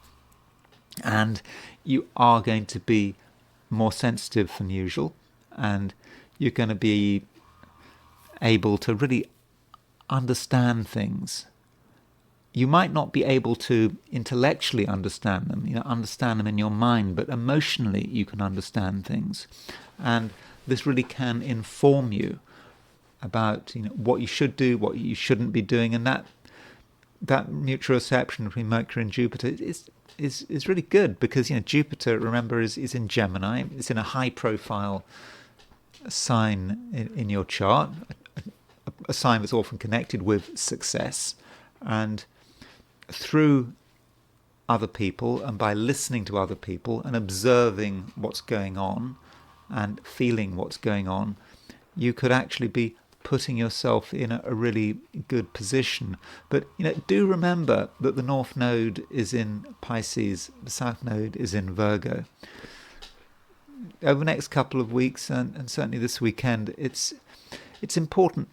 Speaker 1: and you are going to be more sensitive than usual, and you're going to be able to really understand things. You might not be able to intellectually understand them, understand them in your mind, but emotionally you can understand things. And this really can inform you about what you should do, what you shouldn't be doing. And that mutual reception between Mercury and Jupiter is really good, because Jupiter, remember, is in Gemini. It's in a high profile sign in your chart, a sign that's often connected with success. And through other people, and by listening to other people and observing what's going on and feeling what's going on, you could actually be putting yourself in a really good position. But do remember that the North Node is in Pisces, the South Node is in Virgo. Over the next couple of weeks, and certainly this weekend, it's important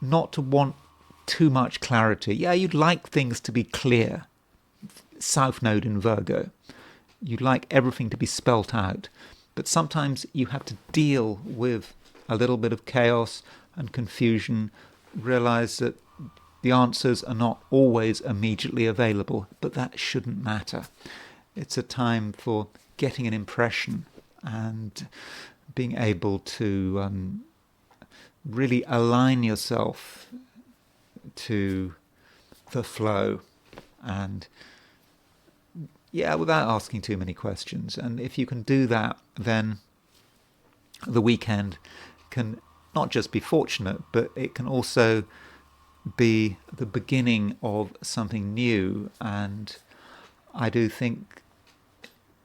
Speaker 1: not to want too much clarity. Yeah, you'd like things to be clear. South Node in Virgo. You'd like everything to be spelt out. But sometimes you have to deal with a little bit of chaos and confusion, realize that the answers are not always immediately available, but that shouldn't matter. It's a time for getting an impression and being able to really align yourself to the flow, and without asking too many questions. And if you can do that, then the weekend can not just be fortunate, but it can also be the beginning of something new. And I do think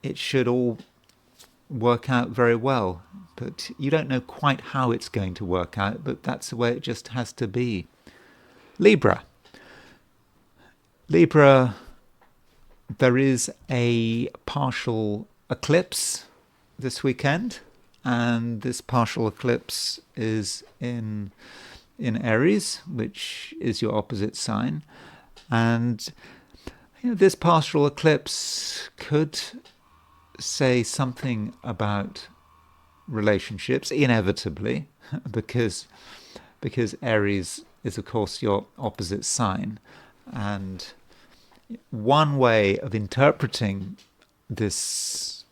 Speaker 1: it should all work out very well. But you don't know quite how it's going to work out, but that's the way it just has to be. Libra, there is a partial eclipse this weekend, and this partial eclipse is in Aries, which is your opposite sign. And This partial eclipse could say something about relationships, inevitably, because Aries is, of course, your opposite sign. And one way of interpreting this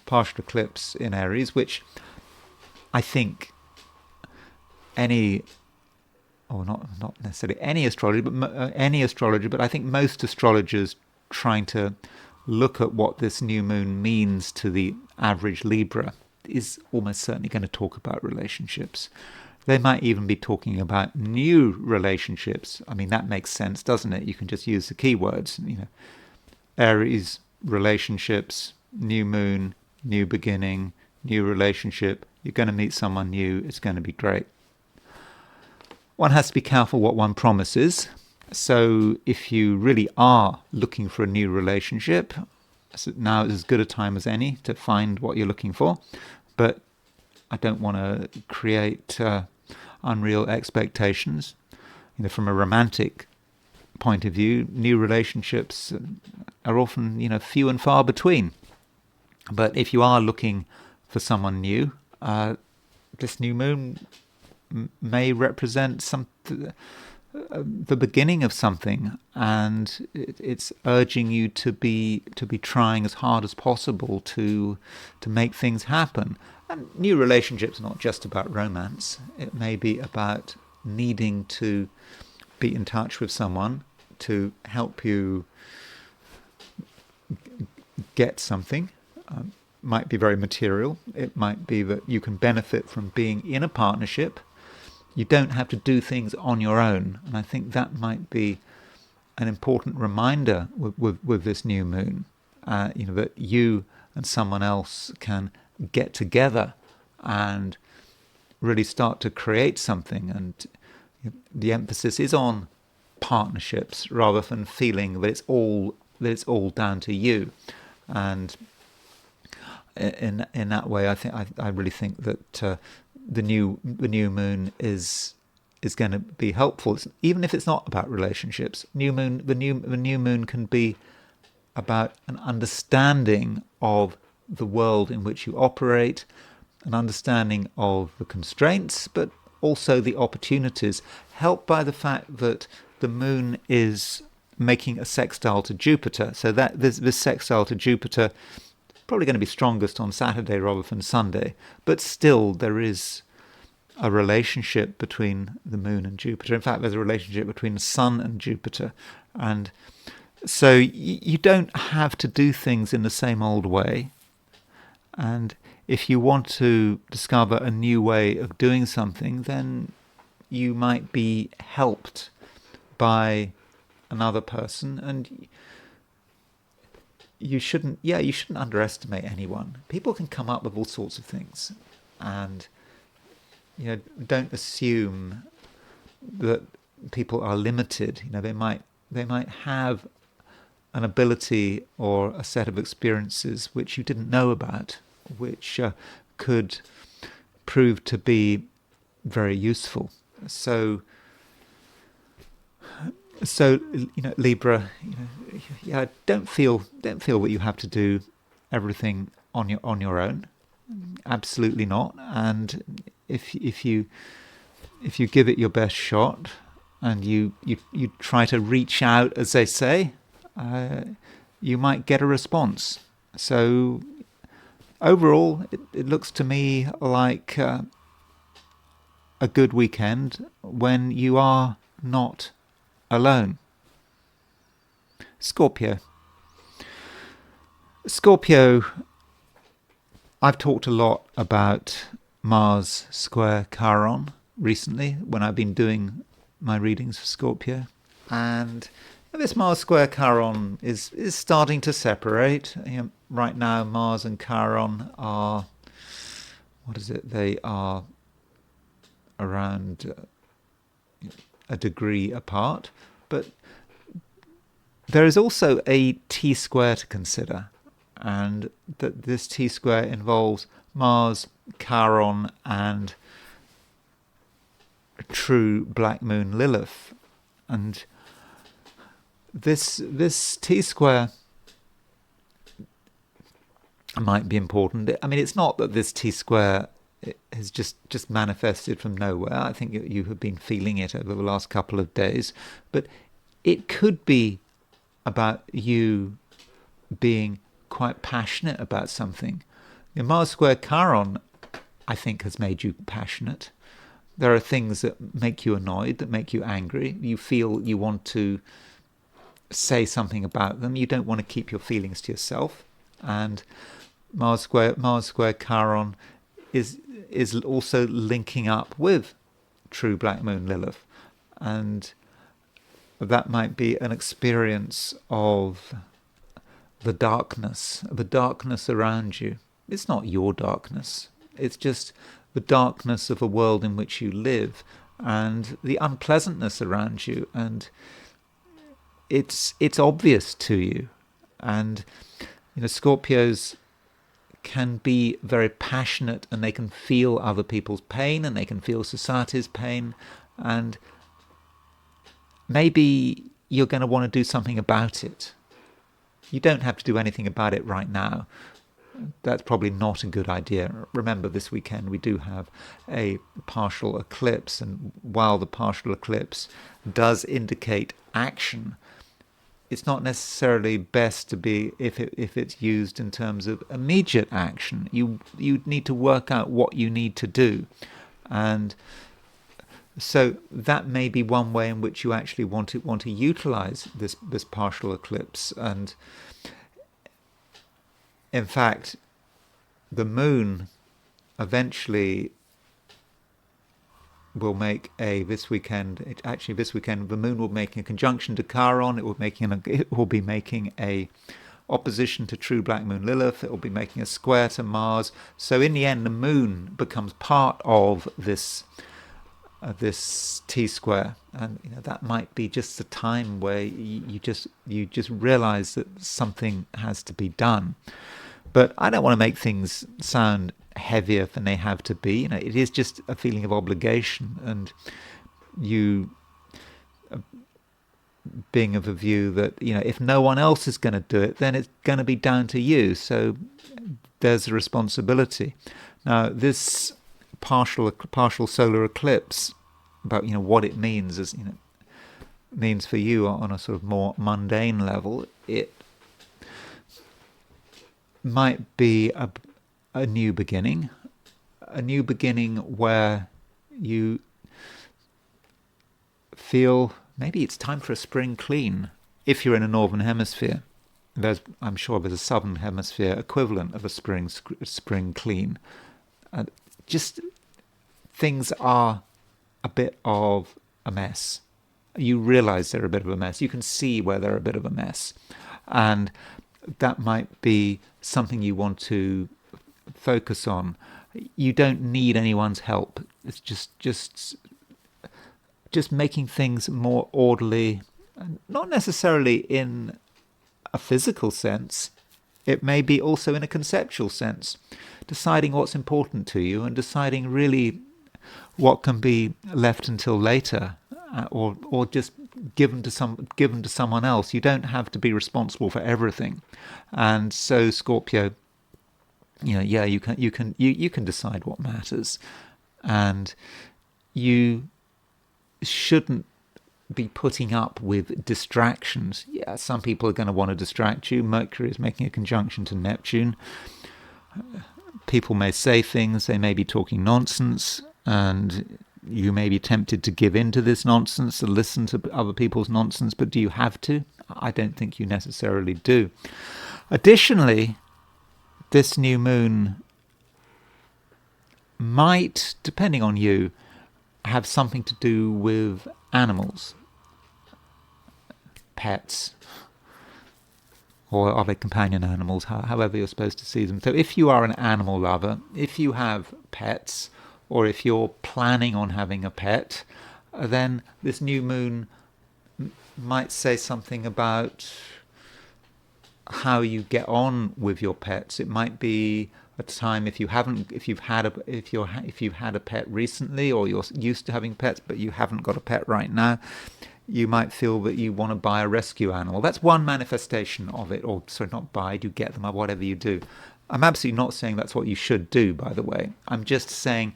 Speaker 1: partial eclipse in Aries, which I think not necessarily any astrologer, but I think most astrologers trying to look at what this new moon means to the average Libra is almost certainly going to talk about relationships. They might even be talking about new relationships. I mean, that makes sense, doesn't it? You can just use the keywords. Aries, relationships, new moon, new beginning, new relationship. You're going to meet someone new. It's going to be great. One has to be careful what one promises. So if you really are looking for a new relationship, now is as good a time as any to find what you're looking for. But I don't want to create unreal expectations. From a romantic point of view, new relationships are often, few and far between. But if you are looking for someone new, this new moon may represent the beginning of something, and it's urging you to be trying as hard as possible to make things happen. And new relationships are not just about romance. It may be about needing to be in touch with someone to help you get something. Might be very material. It might be that you can benefit from being in a partnership. You don't have to do things on your own. And I think that might be an important reminder with this new moon, that you and someone else can get together and really start to create something. And the emphasis is on partnerships rather than feeling that it's all down to you. And in that way, I really think that the new moon is going to be helpful, even if it's not about relationships. The new moon can be about an understanding of the world in which you operate, an understanding of the constraints, but also the opportunities, helped by the fact that the moon is making a sextile to Jupiter. So that this sextile to Jupiter probably going to be strongest on Saturday rather than Sunday, but still there is a relationship between the moon and Jupiter. In fact, there's a relationship between the sun and Jupiter, and so you don't have to do things in the same old way. And if you want to discover a new way of doing something, then you might be helped by another person, and you shouldn't underestimate anyone. People can come up with all sorts of things, and don't assume that people are limited. They might have an ability or a set of experiences which you didn't know about, which could prove to be very useful. So Libra, don't feel that you have to do everything on your own. Absolutely not. And if you give it your best shot and you try to reach out, as they say, you might get a response. So overall, it looks to me like a good weekend when you are not alone. Scorpio, I've talked a lot about Mars square Chiron recently when I've been doing my readings for Scorpio, and this Mars square Chiron is starting to separate. Right now, Mars and Chiron are, they are around a degree apart, but there is also a T-square to consider, and that this T-square involves Mars, Chiron, and true black moon Lilith. And this T-square might be important. I mean, it's not that this T-square has just manifested from nowhere. I think you have been feeling it over the last couple of days, but it could be about you being quite passionate about something. Your Mars square Chiron, I think, has made you passionate. There are things that make you annoyed, that make you angry. You feel you want to say something about them. You don't want to keep your feelings to yourself. And Mars square Chiron is also linking up with true black moon Lilith, and that might be an experience of the darkness around you. It's not your darkness. It's just the darkness of a world in which you live and the unpleasantness around you, and it's obvious to you. And Scorpios can be very passionate, and they can feel other people's pain, and they can feel society's pain, and maybe you're going to want to do something about it. You don't have to do anything about it right now. That's probably not a good idea. Remember, this weekend we do have a partial eclipse, and while the partial eclipse does indicate action, it's not necessarily best to be if it's used in terms of immediate action. You need to work out what you need to do, and so that may be one way in which you actually want to utilize this partial eclipse. And in fact, the moon eventually will make this weekend the moon will make a conjunction to Chiron. It will be making a opposition to true black moon Lilith. It will be making a square to Mars. So in the end, the moon becomes part of this T-square, and that might be just the time where you just realize that something has to be done. But I don't want to make things sound heavier than they have to be. It is just a feeling of obligation, and you being of a view that if no one else is going to do it, then it's going to be down to you. So there's a responsibility. Now, this partial solar eclipse, about what it means means for you on a sort of more mundane level, it might be a new beginning where you feel maybe it's time for a spring clean. If you're in a northern hemisphere, I'm sure there's a southern hemisphere equivalent of a spring clean. Just things are a bit of a mess. You realize they're a bit of a mess. You can see where they're a bit of a mess, and that might be something you want to focus on. You don't need anyone's help. It's just making things more orderly, not necessarily in a physical sense. It may be also in a conceptual sense, deciding what's important to you and deciding really what can be left until later, or just given to someone else. You don't have to be responsible for everything. And so Scorpio, you can decide what matters, and you shouldn't be putting up with distractions. Yeah, some people are going to want to distract you. Mercury is making a conjunction to Neptune. People may say things, they may be talking nonsense, and you may be tempted to give in to this nonsense, to listen to other people's nonsense, but do you have to? I don't think you necessarily do. Additionally, this new moon might, depending on you, have something to do with animals, pets, or are they companion animals, however you're supposed to see them. So if you are an animal lover, if you have pets, or if you're planning on having a pet, then this new moon might say something about how you get on with your pets. It might be a time if you've had a pet recently, or you're used to having pets but you haven't got a pet right now. you might feel that you want to buy a rescue animal. That's one manifestation of it. Or, sorry, not buy, you get them, or whatever you do. I'm absolutely not saying that's what you should do, by the way. I'm just saying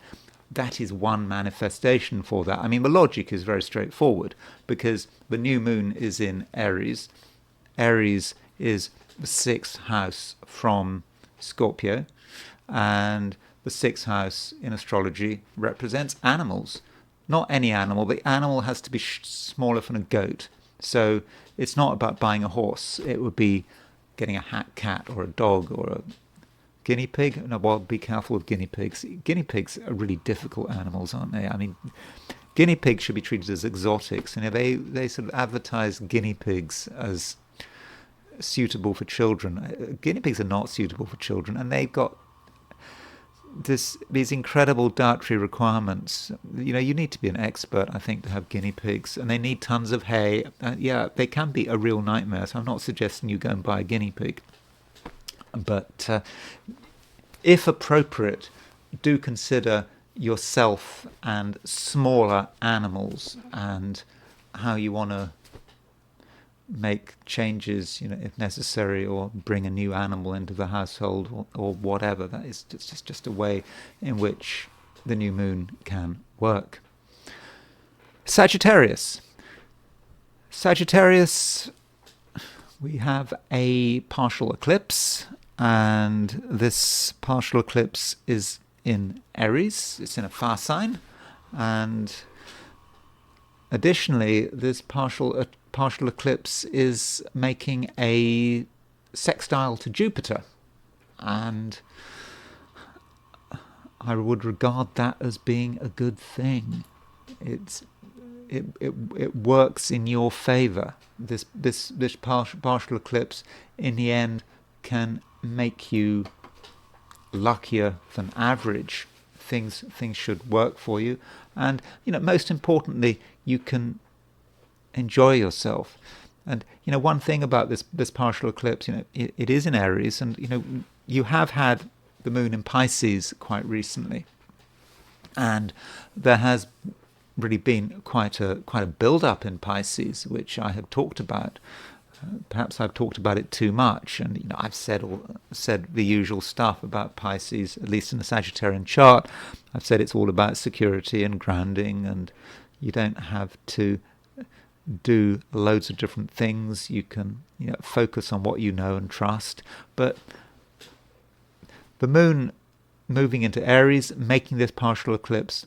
Speaker 1: that is one manifestation for that. I mean, the logic is very straightforward, because the new moon is in Aries. Aries is the sixth house from Scorpio, and the sixth house in astrology represents animals. Not any animal. The animal has to be smaller than a goat. So it's not about buying a horse. It would be getting a cat or a dog or a guinea pig. No, well, be careful with guinea pigs. Guinea pigs are really difficult animals, aren't they? I mean, guinea pigs should be treated as exotics. And they sort of advertise guinea pigs as suitable for children. Guinea pigs are not suitable for children, and they've got these incredible dietary requirements. You need to be an expert, I think, to have guinea pigs, and they need tons of hay. Yeah, they can be a real nightmare, so I'm not suggesting you go and buy a guinea pig. But if appropriate, do consider yourself and smaller animals and how you want to make changes, if necessary, or bring a new animal into the household, or whatever. That is just a way in which the new moon can work. Sagittarius. Sagittarius, we have a partial eclipse, and this partial eclipse is in Aries. It's in a fire sign, and additionally, this partial eclipse is making a sextile to Jupiter, and I would regard that as being a good thing. It works in your favor. This partial eclipse, in the end, can make you luckier than average. Things should work for you, and most importantly, you can enjoy yourself. And one thing about this partial eclipse, it is in Aries, and you have had the moon in Pisces quite recently, and there has really been quite a build-up in Pisces, which I have talked about. Perhaps I've talked about it too much, and I've said the usual stuff about Pisces, at least in the Sagittarian chart. I've said it's all about security and grounding, and you don't have to do loads of different things. You can focus on what you know and trust. But the moon moving into Aries, making this partial eclipse,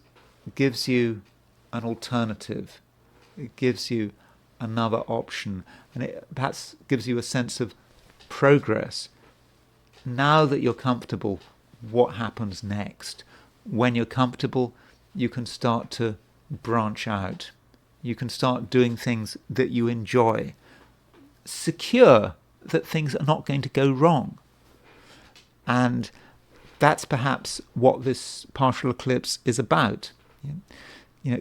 Speaker 1: gives you an alternative. It gives you another option, and it perhaps gives you a sense of progress. Now that you're comfortable, what happens next? When you're comfortable, you can start to branch out. You can start doing things that you enjoy, secure that things are not going to go wrong. And that's perhaps what this partial eclipse is about.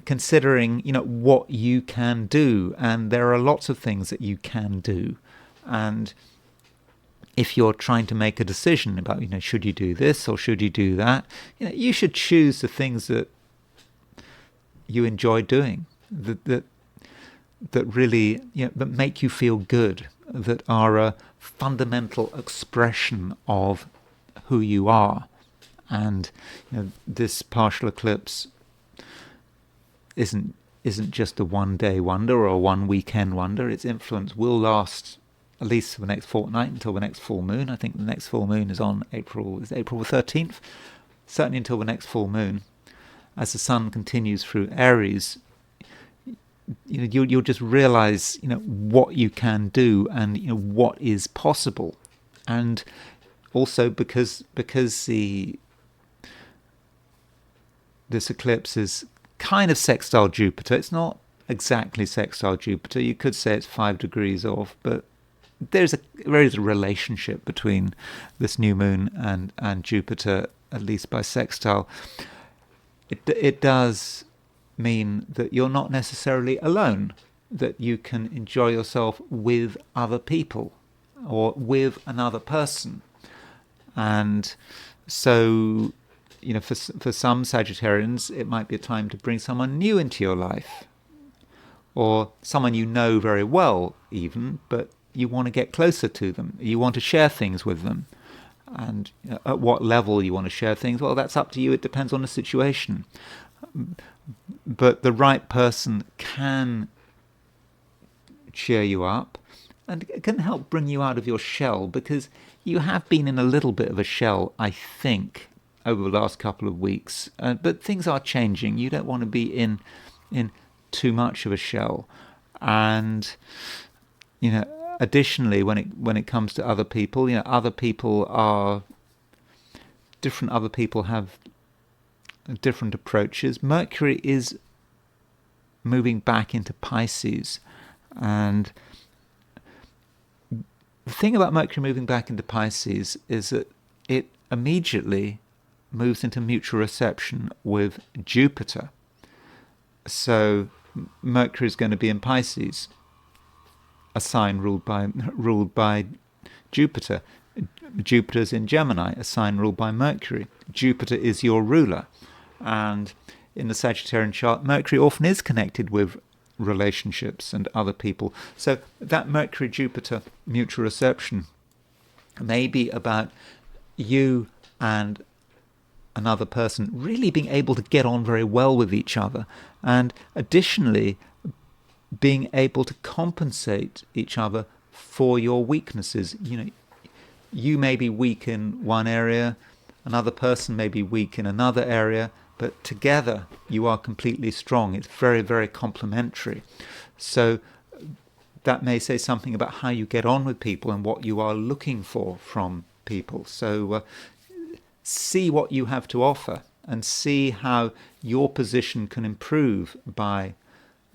Speaker 1: Considering what you can do, and there are lots of things that you can do. And if you're trying to make a decision about should you do this or should you do that, you should choose the things that you enjoy doing, that really that make you feel good, that are a fundamental expression of who you are. And this partial eclipse isn't just a one-day wonder or a one-weekend wonder. Its influence will last at least for the next fortnight, until the next full moon. I think the next full moon is on April the 13th. Certainly until the next full moon. As the sun continues through Aries, you'll just realize what you can do and what is possible. And also because this eclipse is kind of sextile Jupiter. It's not exactly sextile Jupiter. You could say it's 5 degrees off, but there is a relationship between this new moon and Jupiter, at least by sextile. It does mean that you're not necessarily alone, that you can enjoy yourself with other people or with another person. And so for some Sagittarians, it might be a time to bring someone new into your life, or someone you know very well even, but you want to get closer to them. You want to share things with them. And at what level you want to share things, well, that's up to you. It depends on the situation. But the right person can cheer you up and it can help bring you out of your shell, because you have been in a little bit of a shell, I think, over the last couple of weeks. But things are changing. You don't want to be in too much of a shell. And, additionally, when it comes to other people, other people are different. Other people have different approaches. Mercury is moving back into Pisces, and the thing about Mercury moving back into Pisces is that it immediately moves into mutual reception with Jupiter. So Mercury is going to be in Pisces, a sign ruled by Jupiter. Jupiter's in Gemini, a sign ruled by Mercury. Jupiter is your ruler. And in the Sagittarian chart, Mercury often is connected with relationships and other people. So that Mercury-Jupiter mutual reception may be about you and another person really being able to get on very well with each other, and additionally being able to compensate each other for your weaknesses. You may be weak in one area, another person may be weak in another area, but together you are completely strong. It's very, very complementary. So that may say something about how you get on with people and what you are looking for from people. So see what you have to offer and see how your position can improve by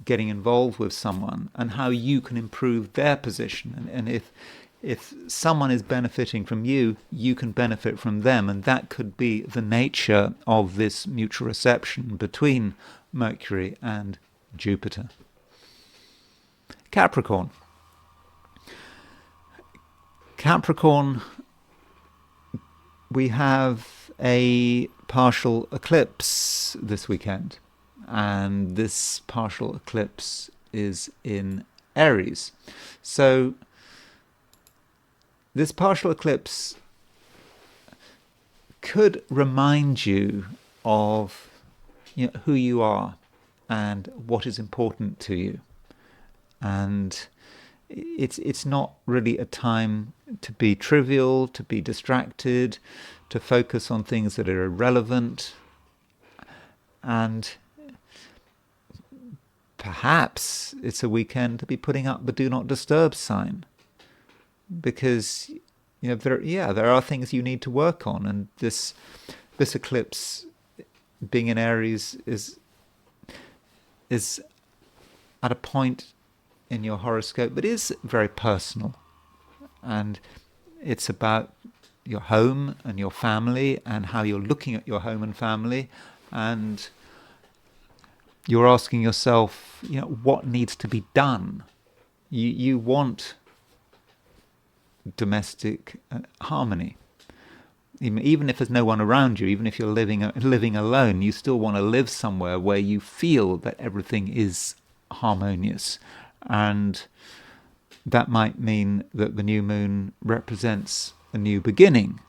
Speaker 1: getting involved with someone, and how you can improve their position. And if someone is benefiting from you, you can benefit from them. And that could be the nature of this mutual reception between Mercury and Jupiter. Capricorn. Capricorn, we have a partial eclipse this weekend. And this partial eclipse is in Aries. So this partial eclipse could remind you of who you are and what is important to you. And it's not really a time to be trivial, to be distracted, to focus on things that are irrelevant. And perhaps it's a weekend to be putting up the Do Not Disturb sign, because there are things you need to work on, and this eclipse being in Aries is at a point in your horoscope that is very personal, and it's about your home and your family and how you're looking at your home and family, and you're asking yourself, what needs to be done. You want domestic harmony. Even if there's no one around you, even if you're living alone, you still want to live somewhere where you feel that everything is harmonious. And that might mean that the new moon represents a new beginning.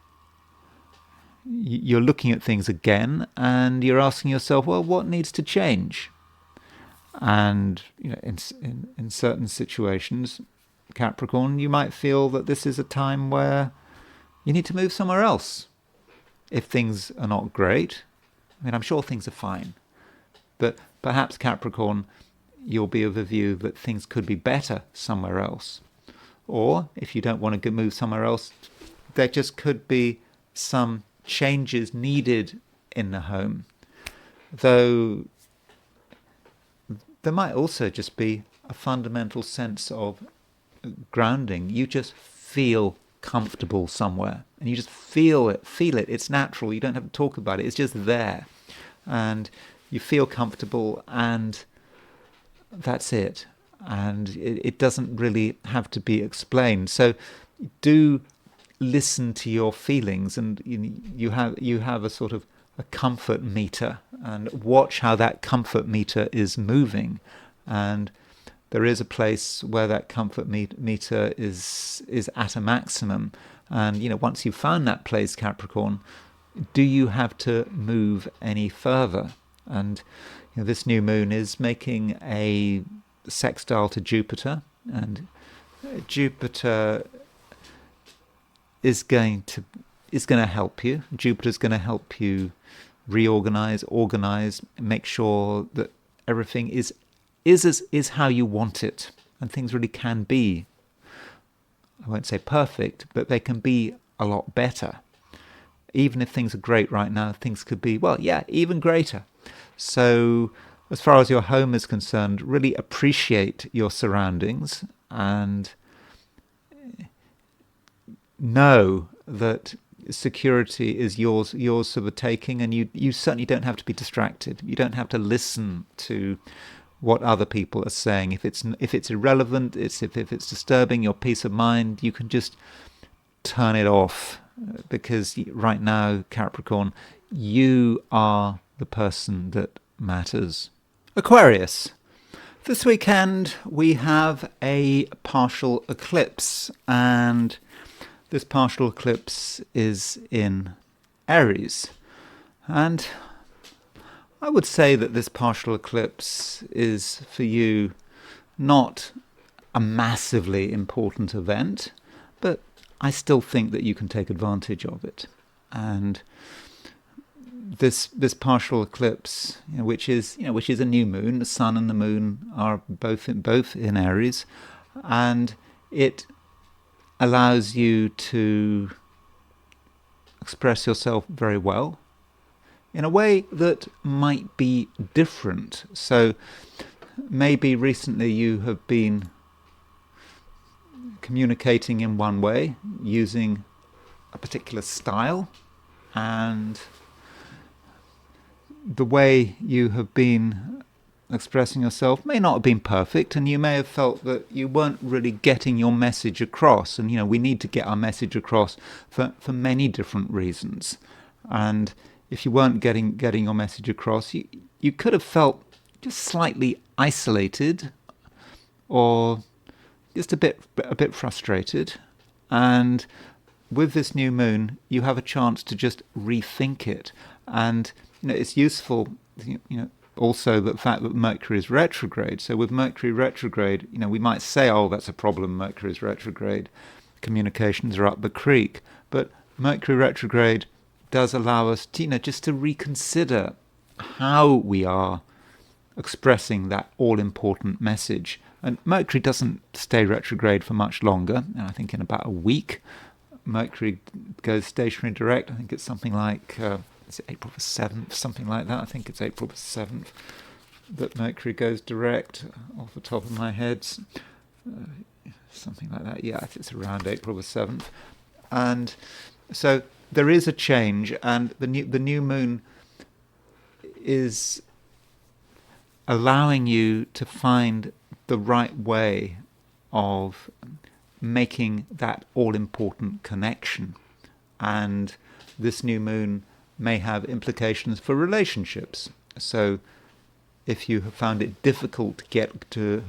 Speaker 1: You're looking at things again and you're asking yourself, well, what needs to change? And in certain situations, Capricorn, you might feel that this is a time where you need to move somewhere else. If things are not great, I'm sure things are fine, but perhaps Capricorn, you'll be of the view that things could be better somewhere else. Or if you don't want to move somewhere else, there just could be some changes needed in the home. Though there might also just be a fundamental sense of grounding. You just feel comfortable somewhere, and you just feel it. It's natural. You don't have to talk about it. It's just there, and you feel comfortable, and that's it. And it doesn't really have to be explained. So do listen to your feelings, and you have a sort of a comfort meter, and watch how that comfort meter is moving, and there is a place where that comfort meter is at a maximum. And, once you've found that place, Capricorn, do you have to move any further? And this new moon is making a sextile to Jupiter, and Jupiter is going to help you. Jupiter's going to help you reorganize, organize, make sure that everything is how you want it, and things really can be, I won't say perfect, but they can be a lot better. Even if things are great right now, things could be, even greater. So as far as your home is concerned, really appreciate your surroundings and know that security is yours for the taking, and you certainly don't have to be distracted. You don't have to listen to what other people are saying. If it's irrelevant, if it's disturbing your peace of mind, you can just turn it off, because right now, Capricorn, you are the person that matters. Aquarius. This weekend we have a partial eclipse, and this partial eclipse is in Aries. And I would say that this partial eclipse is for you not a massively important event, but I still think that you can take advantage of it. And this partial eclipse, which is a new moon, the sun and the moon are both in Aries, and it allows you to express yourself very well in a way that might be different. So maybe recently you have been communicating in one way, using a particular style, and the way you have been expressing yourself may not have been perfect, and you may have felt that you weren't really getting your message across. And we need to get our message across for many different reasons. And if you weren't getting your message across, you could have felt just slightly isolated, or just a bit frustrated. And with this new moon, you have a chance to just rethink it. And it's useful, also the fact that Mercury is retrograde. So with Mercury retrograde, we might say, oh, that's a problem, Mercury is retrograde, communications are up the creek. But Mercury retrograde does allow us to, just to reconsider how we are expressing that all-important message. And Mercury doesn't stay retrograde for much longer. And I think in about a week, Mercury goes stationary direct. I think it's something like, is it April the 7th, something like that? I think it's April the 7th that Mercury goes direct, off the top of my head. Something like that. Yeah, it's around April the 7th. And so there is a change, and the new moon is allowing you to find the right way of making that all-important connection. And this new moon may have implications for relationships. So if you have found it difficult to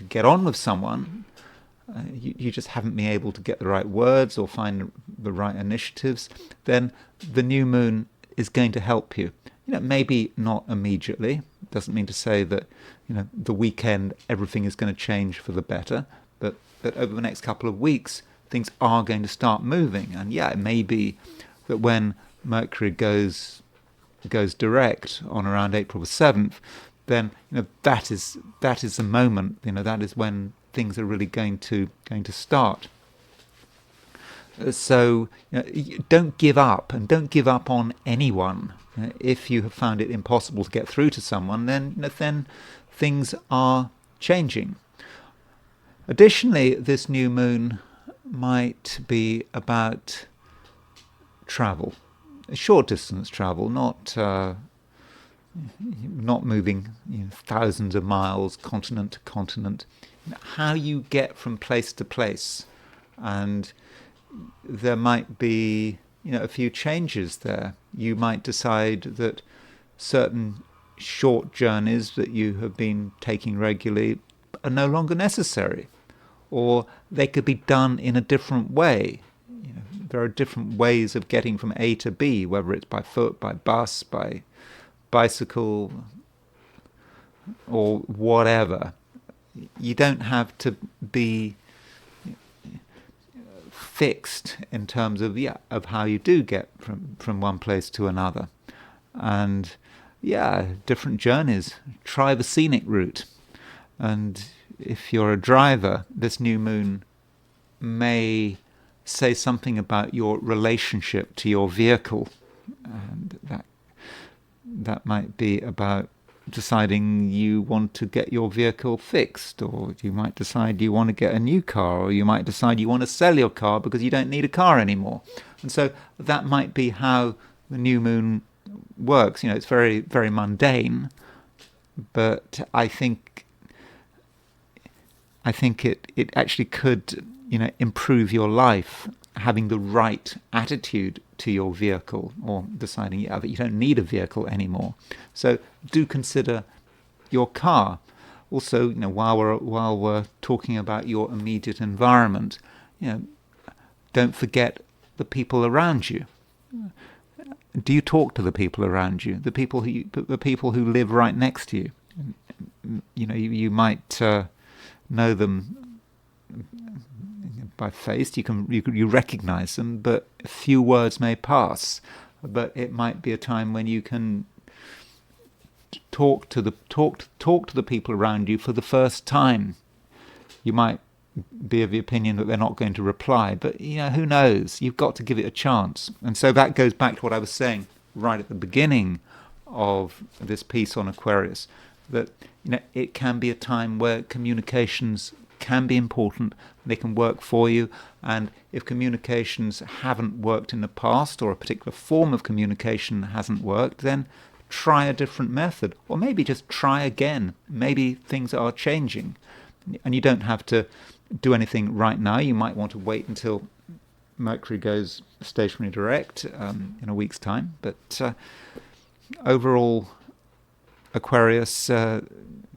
Speaker 1: get on with someone, you just haven't been able to get the right words or find the right initiatives, then the new moon is going to help you. Maybe not immediately. Doesn't mean to say that the weekend everything is going to change for the better, but over the next couple of weeks things are going to start moving. And it may be that when Mercury goes direct on around April the 7th, then that is the moment. That is when things are really going to start. So don't give up, and don't give up on anyone. If you have found it impossible to get through to someone, then things are changing. Additionally, this new moon might be about travel, short distance travel, not moving thousands of miles, continent to continent. How you get from place to place, and there might be a few changes there. You might decide that certain short journeys that you have been taking regularly are no longer necessary, or they could be done in a different way. There are different ways of getting from A to B, whether it's by foot, by bus, by bicycle, or whatever. You don't have to be fixed in terms of how you do get from one place to another. And different journeys. Try the scenic route. And if you're a driver, this new moon may say something about your relationship to your vehicle, and that might be about deciding you want to get your vehicle fixed, or you might decide you want to get a new car, or you might decide you want to sell your car because you don't need a car anymore. And so that might be how the new moon works. It's very, very mundane, but I think it actually could improve your life, having the right attitude to your vehicle, or deciding that you don't need a vehicle anymore. So do consider your car. Also, while we're talking about your immediate environment, don't forget the people around you. Do you talk to the people around you? The people who live right next to you. You might know them by face. You recognize them, but a few words may pass. But it might be a time when you can talk to the people around you for the first time. You might be of the opinion that they're not going to reply, but who knows? You've got to give it a chance. And so that goes back to what I was saying right at the beginning of this piece on Aquarius, that it can be a time where communications can be important. They can work for you, and if communications haven't worked in the past, or a particular form of communication hasn't worked, then try a different method, or maybe just try again. Maybe things are changing, and you don't have to do anything right now. You might want to wait until Mercury goes stationary direct in a week's time. But overall, Aquarius, the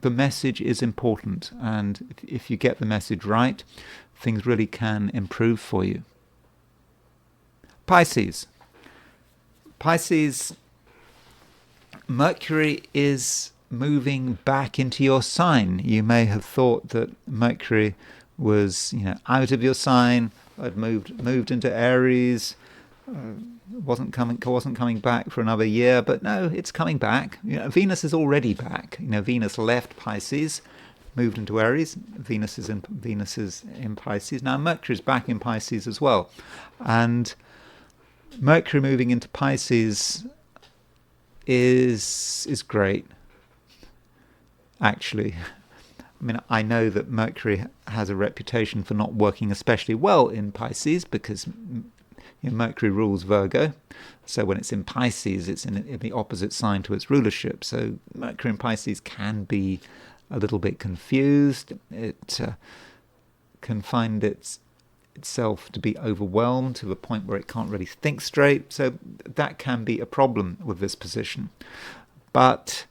Speaker 1: message is important, and if you get the message right, things really can improve for you. Pisces, Mercury is moving back into your sign. You may have thought that Mercury was out of your sign, had moved into Aries, wasn't coming back for another year, but no, it's coming back. Venus is already back. Venus left Pisces, moved into Aries. Venus is in Pisces now. Mercury is back in Pisces as well, and Mercury moving into Pisces is great, actually. I know that Mercury has a reputation for not working especially well in Pisces, because Mercury rules Virgo, so when it's in Pisces, it's in the opposite sign to its rulership. So Mercury in Pisces can be a little bit confused. It can find itself to be overwhelmed to the point where it can't really think straight. So that can be a problem with this position. But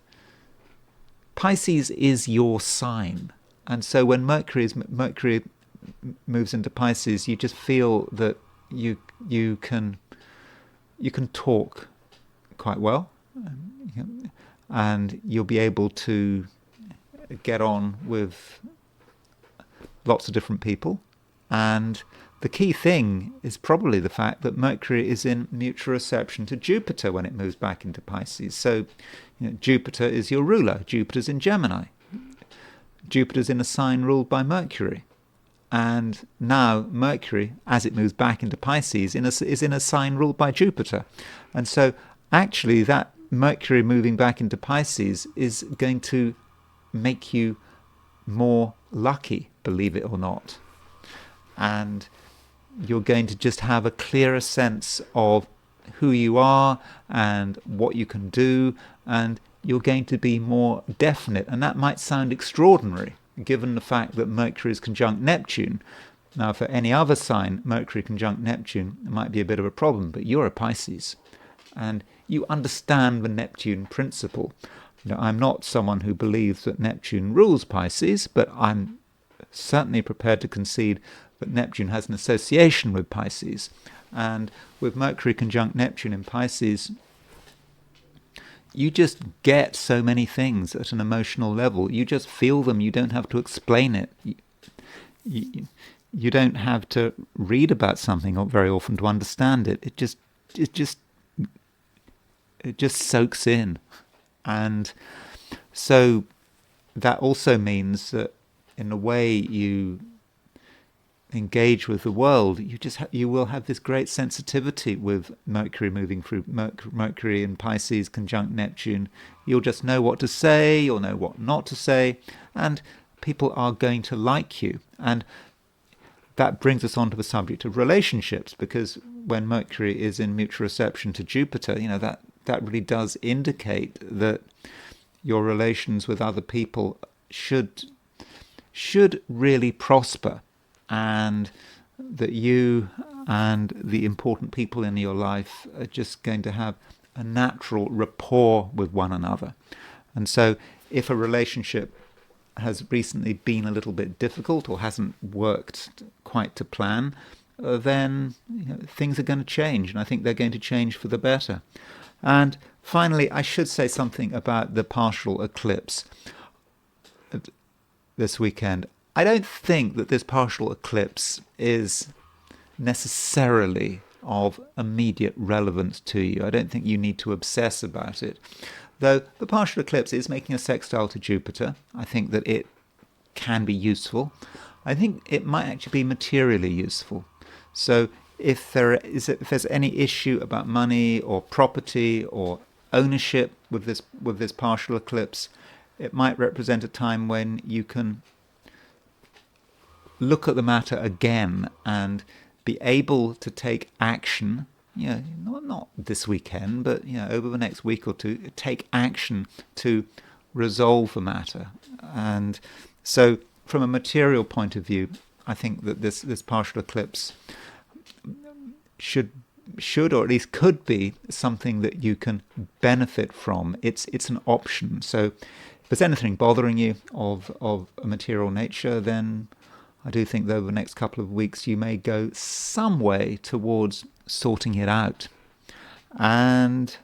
Speaker 1: Pisces is your sign, and so when Mercury moves into Pisces, you just feel that you can talk quite well, and you'll be able to get on with lots of different people. And the key thing is probably the fact that Mercury is in mutual reception to Jupiter when it moves back into Pisces. So Jupiter is your ruler. Jupiter's in Gemini. Jupiter's in a sign ruled by Mercury. And now Mercury, as it moves back into Pisces, is in a sign ruled by Jupiter. And so actually that Mercury moving back into Pisces is going to make you more lucky, believe it or not. And you're going to just have a clearer sense of who you are and what you can do, and you're going to be more definite. And that might sound extraordinary, given the fact that Mercury is conjunct Neptune. Now, for any other sign, Mercury conjunct Neptune might be a bit of a problem, but you're a Pisces, and you understand the Neptune principle. I'm not someone who believes that Neptune rules Pisces, but I'm certainly prepared to concede that Neptune has an association with Pisces. And with Mercury conjunct Neptune in Pisces, you just get so many things at an emotional level. You just feel them. You don't have to explain it. You don't have to read about something very often to understand it. It just soaks in. And so that also means that in the way you engage with the world, you will have this great sensitivity with Mercury moving through Mercury in Pisces conjunct Neptune. You'll just know what to say, you'll know what not to say, and people are going to like you. And that brings us on to the subject of relationships, because when Mercury is in mutual reception to Jupiter, that really does indicate that your relations with other people should really prosper, and that you and the important people in your life are just going to have a natural rapport with one another. And so if a relationship has recently been a little bit difficult or hasn't worked quite to plan, then things are going to change, and I think they're going to change for the better. And finally, I should say something about the partial eclipse this weekend. I don't think that this partial eclipse is necessarily of immediate relevance to you. I don't think you need to obsess about it. Though the partial eclipse is making a sextile to Jupiter, I think that it can be useful. I think it might actually be materially useful. So if there's any issue about money or property or ownership with this partial eclipse, it might represent a time when you can look at the matter again and be able to take action. Not this weekend, but over the next week or two, take action to resolve the matter. And so, from a material point of view, I think that this partial eclipse should or at least could be something that you can benefit from. It's an option. So, if there's anything bothering you of a material nature, then I do think that over the next couple of weeks you may go some way towards sorting it out. And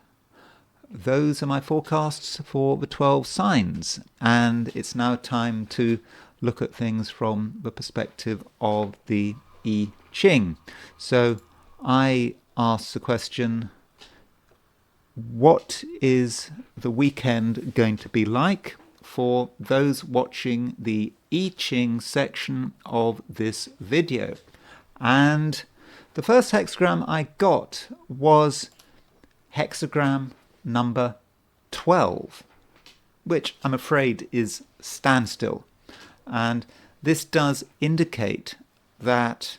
Speaker 1: those are my forecasts for the 12 signs. And it's now time to look at things from the perspective of the I Ching. So I asked the question, what is the weekend going to be like for those watching the I Ching section of this video? And the first hexagram I got was hexagram number 12, which I'm afraid is standstill. And this does indicate that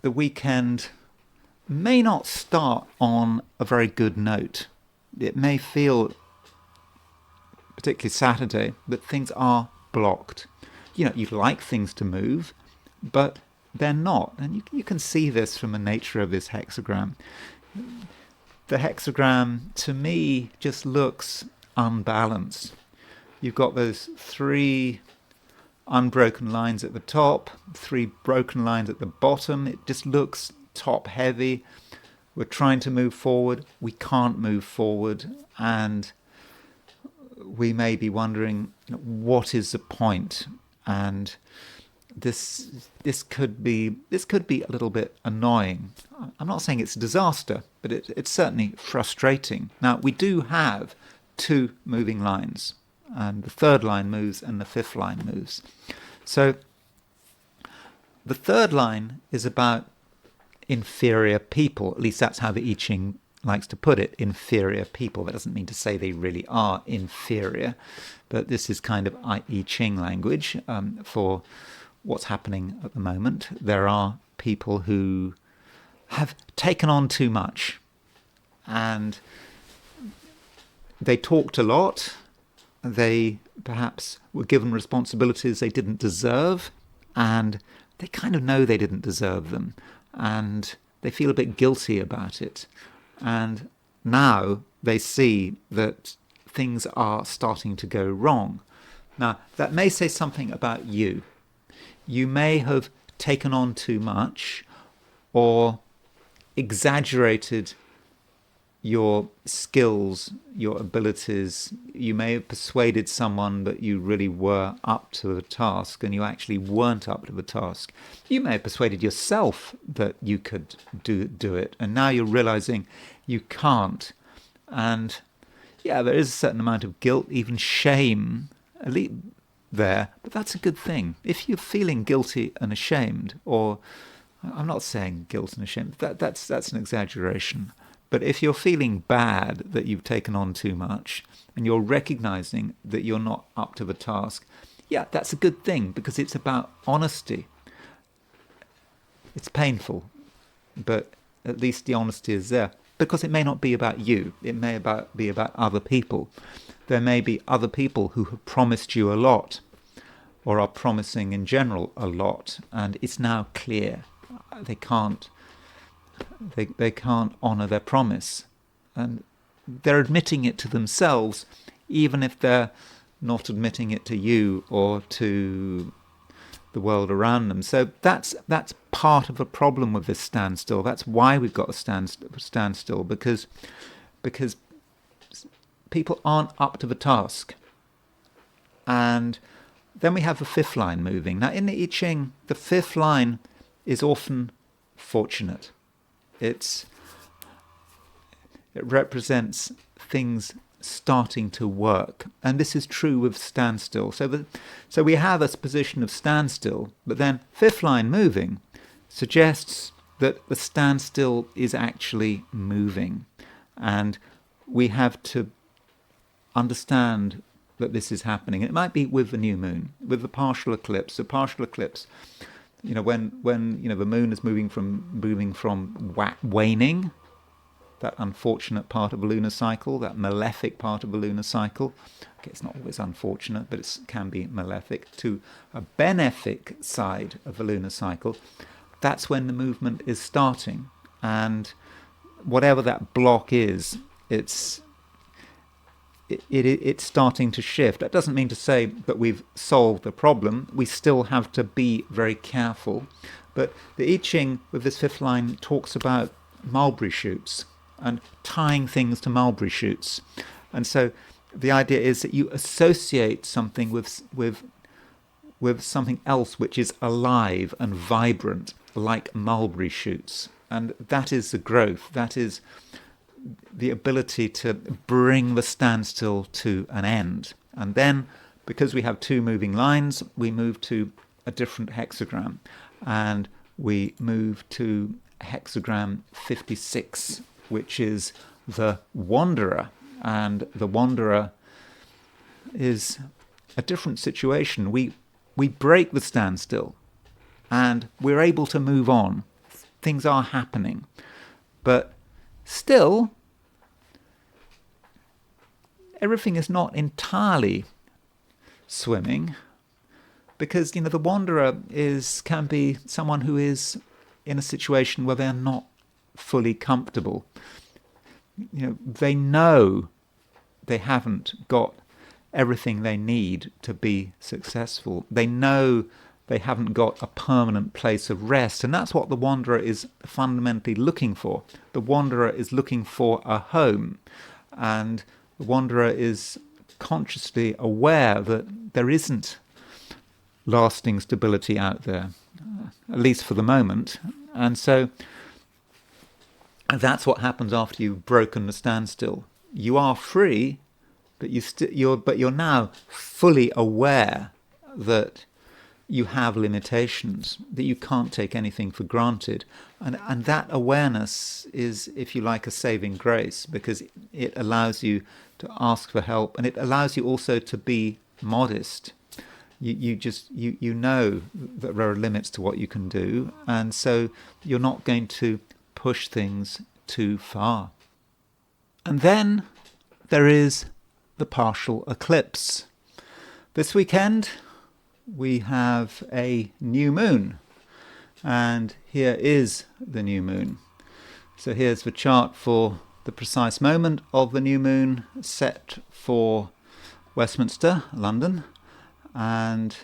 Speaker 1: the weekend may not start on a very good note. It may feel, particularly Saturday, that things are blocked. You'd like things to move, but they're not. And you can see this from the nature of this hexagram. The hexagram, to me, just looks unbalanced. You've got those 3 unbroken lines at the top, 3 broken lines at the bottom. It just looks top heavy. We're trying to move forward. We can't move forward. And we may be wondering, what is the point? And this could be a little bit annoying. I'm not saying it's a disaster, but it's certainly frustrating. Now, we do have 2 moving lines, and the 3rd line moves and the 5th line moves. So the 3rd line is about inferior people. At least that's how the I Ching likes to put it, inferior people. That doesn't mean to say they really are inferior, but this is kind of I Ching language for what's happening at the moment. There are people who have taken on too much, and they talked a lot. They perhaps were given responsibilities they didn't deserve, and they kind of know they didn't deserve them, and they feel a bit guilty about it. And now they see that things are starting to go wrong. Now, that may say something about you. You may have taken on too much or exaggerated your skills, your abilities. You may have persuaded someone that you really were up to the task and you actually weren't up to the task. You may have persuaded yourself that you could do it, and now you're realizing you can't. And yeah, there is a certain amount of guilt, even shame there, but that's a good thing. If you're feeling guilty and ashamed, or I'm not saying guilt and ashamed, that's an exaggeration. But if you're feeling bad that you've taken on too much and you're recognizing that you're not up to the task, yeah, that's a good thing, because it's about honesty. It's painful, but at least the honesty is there, because it may not be about you. It may be about other people. There may be other people who have promised you a lot, or are promising in general a lot, and it's now clear they can't honour their promise, and they're admitting it to themselves, even if they're not admitting it to you or to the world around them. So that's part of the problem with this standstill. That's why we've got a standstill, because people aren't up to the task. And then we have the fifth line moving. Now in the I Ching, the fifth line is often fortunate. It represents things starting to work, and this is true with standstill. So we have a position of standstill, but then fifth line moving suggests that the standstill is actually moving, and we have to understand that this is happening. It might be with the new moon, with the partial eclipse. The partial eclipse, when the moon is moving from waning, that unfortunate part of the lunar cycle, that malefic part of the lunar cycle. Okay, it's not always unfortunate, but it can be malefic, to a benefic side of the lunar cycle. That's when the movement is starting, and whatever that block is, it's starting to shift. That doesn't mean to say that we've solved the problem. We still have to be very careful. But the I Ching, with this fifth line, talks about mulberry shoots and tying things to mulberry shoots. And so the idea is that you associate something with something else which is alive and vibrant, like mulberry shoots. And that is the growth. That is the ability to bring the standstill to an end. And then, because we have two moving lines, we move to a different hexagram. And we move to hexagram 56, which is the Wanderer. And the Wanderer is a different situation. We break the standstill and we're able to move on. Things are happening. But still, everything is not entirely swimming, because the Wanderer can be someone who is in a situation where they're not fully comfortable. They know they haven't got everything they need to be successful. They know they haven't got a permanent place of rest, and that's what the Wanderer is fundamentally looking for. The Wanderer is looking for a home, and the Wanderer is consciously aware that there isn't lasting stability out there, at least for the moment. And so that's what happens after you've broken the standstill. You are free, but you're now fully aware that you have limitations, that you can't take anything for granted. And that awareness is, if you like, a saving grace, because it allows you to ask for help, and it allows you also to be modest. You know that there are limits to what you can do, and so you're not going to push things too far. And then there is the partial eclipse. This weekend we have a new moon, and here is the new moon. So here's the chart for the precise moment of the new moon set for Westminster, London, and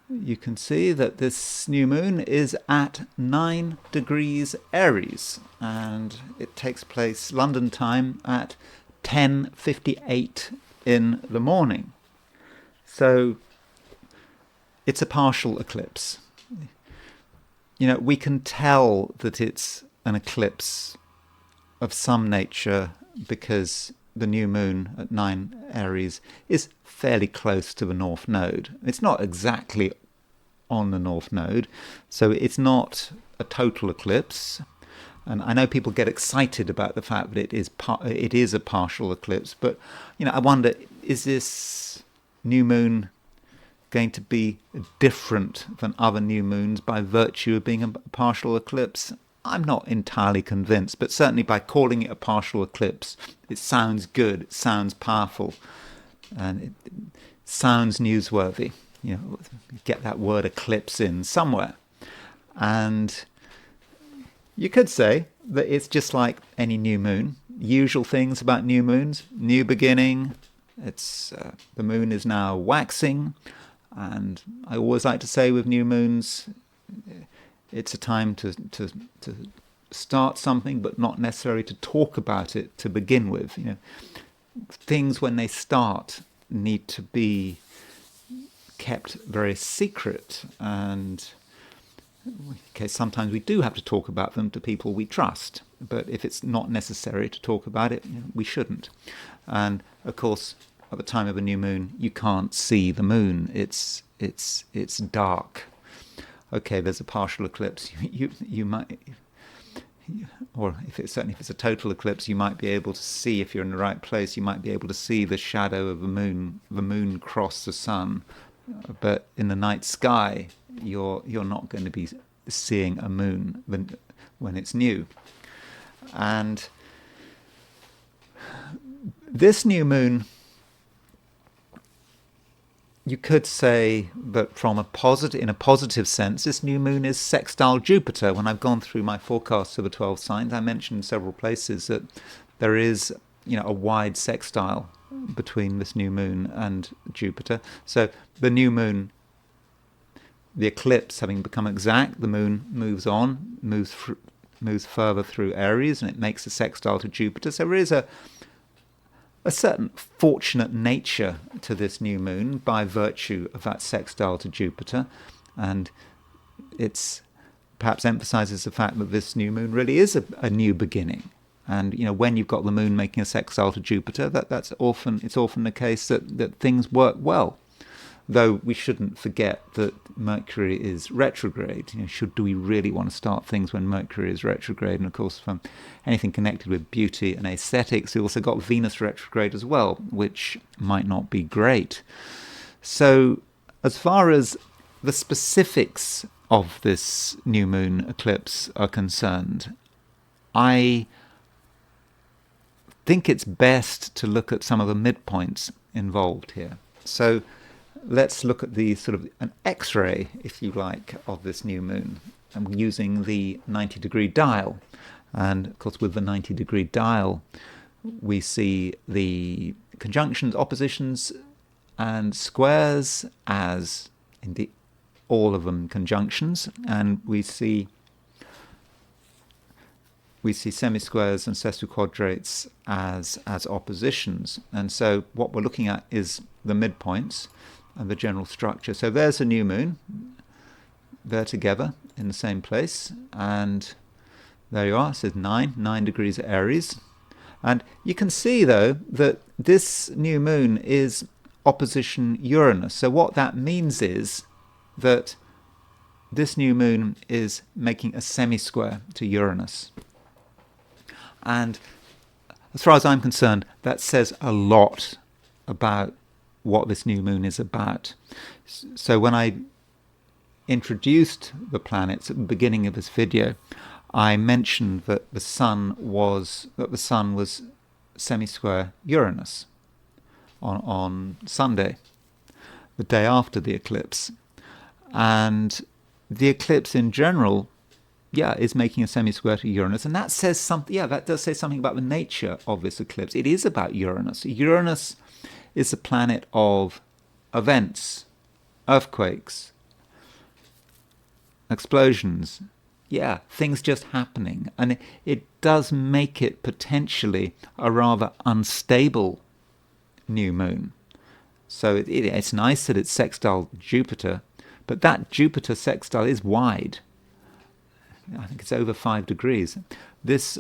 Speaker 1: you can see that this new moon is at 9 degrees Aries, and it takes place London time at 10:58 in the morning. So it's a partial eclipse. You know, we can tell that it's an eclipse of some nature because the new moon at 9 Aries is fairly close to the North Node. It's not exactly on the North Node, so it's not a total eclipse. And I know people get excited about the fact that it is a partial eclipse, but you know, I wonder, is this new moon going to be different than other new moons by virtue of being a partial eclipse? I'm not entirely convinced, but certainly by calling it a partial eclipse, it sounds good, it sounds powerful, and it sounds newsworthy. You know, get that word eclipse in somewhere. And you could say that it's just like any new moon. Usual things about new moons: new beginning. It's the moon is now waxing, and I always like to say with new moons, it's a time to start something, but not necessarily to talk about it to begin with. You know, things when they start need to be kept very secret, and okay, sometimes we do have to talk about them to people we trust, but if it's not necessary to talk about it, you know, we shouldn't. And of course, at the time of a new moon, you can't see the moon. It's dark. Okay, there's a partial eclipse. You might, or certainly if it's a total eclipse, you might be able to see, if you're in the right place, you might be able to see the shadow of the moon cross the sun. But in the night sky, you're not going to be seeing a moon when it's new. And this new moon, you could say that in a positive sense, this new moon is sextile Jupiter. When I've gone through my forecasts of the 12 signs, I mentioned in several places that there is, you know, a wide sextile between this new moon and Jupiter. So the new moon, the eclipse having become exact, the moon moves on, moves further through Aries, and it makes a sextile to Jupiter. So there is a certain fortunate nature to this new moon by virtue of that sextile to Jupiter, and it's perhaps emphasizes the fact that this new moon really is a new beginning. And you know, when you've got the moon making a sextile to Jupiter, it's often the case that things work well. Though we shouldn't forget that Mercury is retrograde. You know, do we really want to start things when Mercury is retrograde? And of course, from anything connected with beauty and aesthetics, we also got Venus retrograde as well, which might not be great. So, as far as the specifics of this new moon eclipse are concerned, I think it's best to look at some of the midpoints involved here. So let's look at the sort of an X-ray, if you like, of this new moon. I'm using the 90-degree dial. And of course, with the 90-degree dial, we see the conjunctions, oppositions, and squares as indeed all of them conjunctions, and we see semisquares and sesquiquadrates as oppositions. And so what we're looking at is the midpoints and the general structure. So there's a new moon. They're together in the same place. And there you are. It says 9 degrees Aries. And you can see, though, that this new moon is opposition Uranus. So what that means is that this new moon is making a semi-square to Uranus. And as far as I'm concerned, that says a lot about what this new moon is about. So when I introduced the planets at the beginning of this video, I mentioned that the sun was semi-square Uranus on Sunday, the day after the eclipse. And the eclipse in general is making a semi-square to Uranus, and that says something. Yeah, that does say something about the nature of this eclipse. It is about Uranus. Uranus is the planet of events, earthquakes, explosions. Yeah, things just happening, and it does make it potentially a rather unstable new moon. So it's nice that it's sextile Jupiter, but that Jupiter sextile is wide. I think it's over 5 degrees. This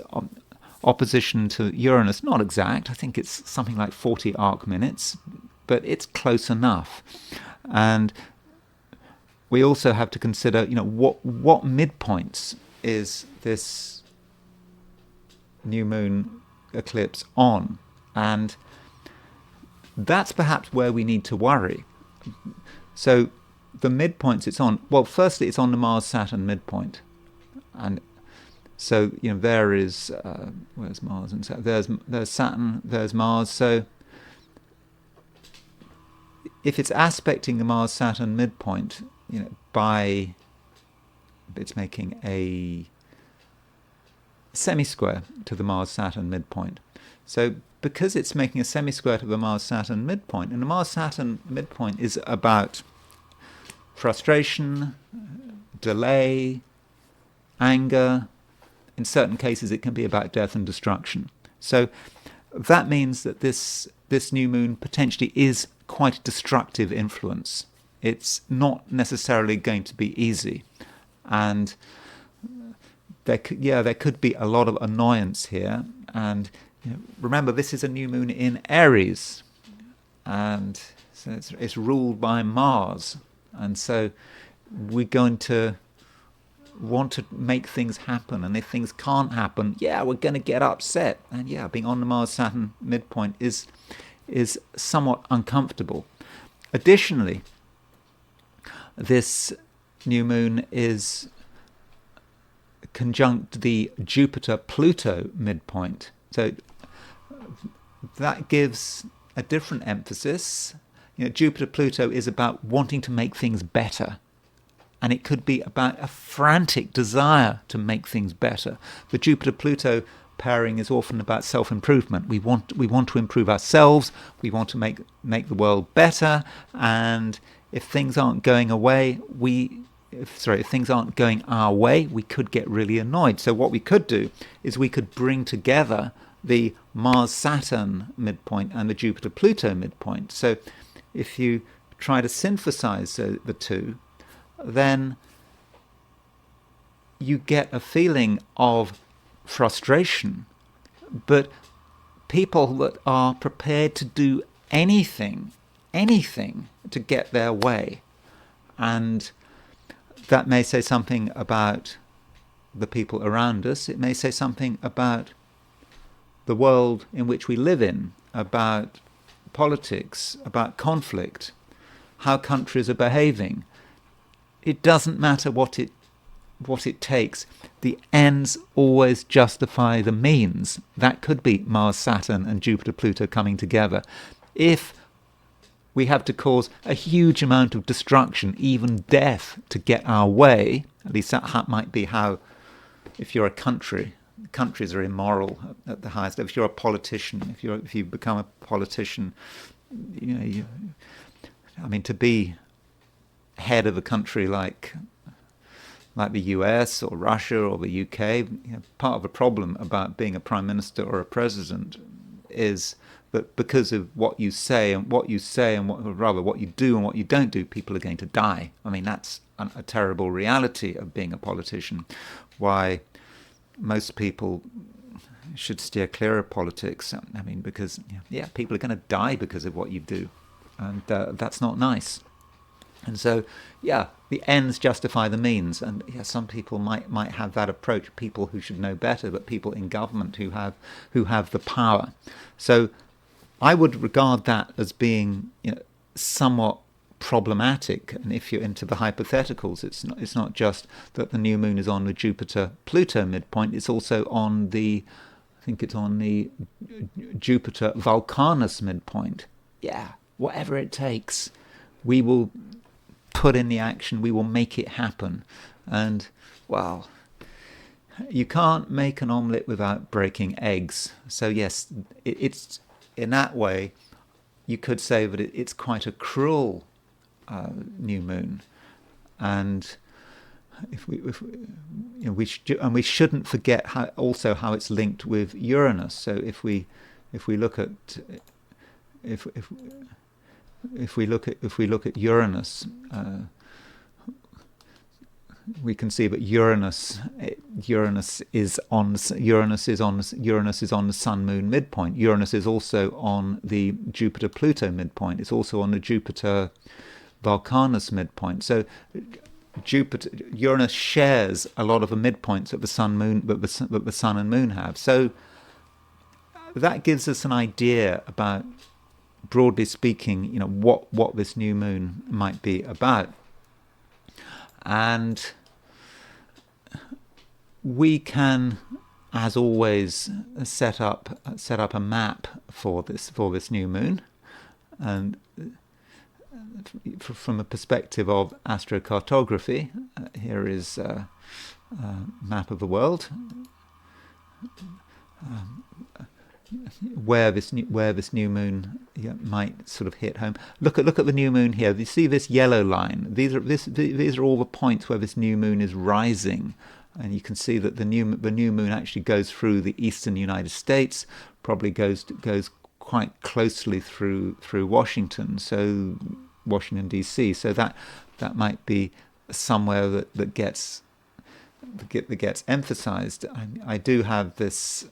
Speaker 1: opposition to Uranus, not exact. I think it's something like 40 arc minutes, but it's close enough. And we also have to consider, what midpoints is this new moon eclipse on, and that's perhaps where we need to worry. So the midpoints it's on, well, firstly, it's on the Mars-Saturn midpoint. And so, there is, where's Mars and Saturn? There's Saturn, there's Mars. So if it's aspecting the Mars-Saturn midpoint, it's making a semi-square to the Mars-Saturn midpoint. So because it's making a semi-square to the Mars-Saturn midpoint, and the Mars-Saturn midpoint is about frustration, delay, anger. In certain cases, it can be about death and destruction. So that means that this new moon potentially is quite a destructive influence. It's not necessarily going to be easy, and there could be a lot of annoyance here. And remember, this is a new moon in Aries, and so it's ruled by Mars, and so we're going to want to make things happen, and if things can't happen, we're going to get upset. And being on the Mars-Saturn midpoint is somewhat uncomfortable. Additionally, this new moon is conjunct the Jupiter-Pluto midpoint, so that gives a different emphasis. Jupiter-Pluto is about wanting to make things better, and it could be about a frantic desire to make things better. The Jupiter-Pluto pairing is often about self-improvement. We want to improve ourselves. We want to make the world better. And if things aren't going if things aren't going our way, we could get really annoyed. So what we could do is we could bring together the Mars-Saturn midpoint and the Jupiter-Pluto midpoint. So if you try to synthesize the two, then you get a feeling of frustration, but people that are prepared to do anything to get their way. And that may say something about the people around us. It may say something about the world in which we live in, about politics, about conflict, how countries are behaving. It doesn't matter what it takes. The ends always justify the means. That could be Mars, Saturn, and Jupiter, Pluto coming together. If we have to cause a huge amount of destruction, even death, to get our way, at least that might be how, if you're a country, countries are immoral at the highest level. If you're a politician, if you become a politician, to be head of a country like the US or Russia or the UK, part of the problem about being a prime minister or a president is that because of what you say and what you do and what you don't do, people are going to die. That's a terrible reality of being a politician. Why most people should steer clear of politics. Because people are going to die because of what you do, and that's not nice. And so, the ends justify the means, and some people might have that approach. People who should know better, but people in government who have the power. So, I would regard that as being somewhat problematic. And if you're into the hypotheticals, it's not just that the new moon is on the Jupiter-Pluto midpoint. It's also on the Jupiter-Vulcanus midpoint. Whatever it takes, we will put in the action, we will make it happen. And, well, you can't make an omelette without breaking eggs. So yes, it's in that way, you could say that it's quite a cruel new moon, and we shouldn't forget how it's linked with Uranus. So if we look at if we look at Uranus, we can see that Uranus is on the Sun Moon midpoint. Uranus is also on the Jupiter Pluto midpoint. It's also on the Jupiter Vulcanus midpoint. So Uranus shares a lot of the midpoints that the Sun and Moon have. So that gives us an idea about, broadly speaking, what this new moon might be about. And we can, as always, set up a map for this new moon, and from a perspective of astrocartography, here is a map of the world, where this new moon might sort of hit home. Look at the new moon here. You see this yellow line? These are all the points where this new moon is rising, and you can see that the new moon actually goes through the eastern United States, probably goes quite closely through Washington, so Washington D.C. So that might be somewhere that gets emphasized. I do have this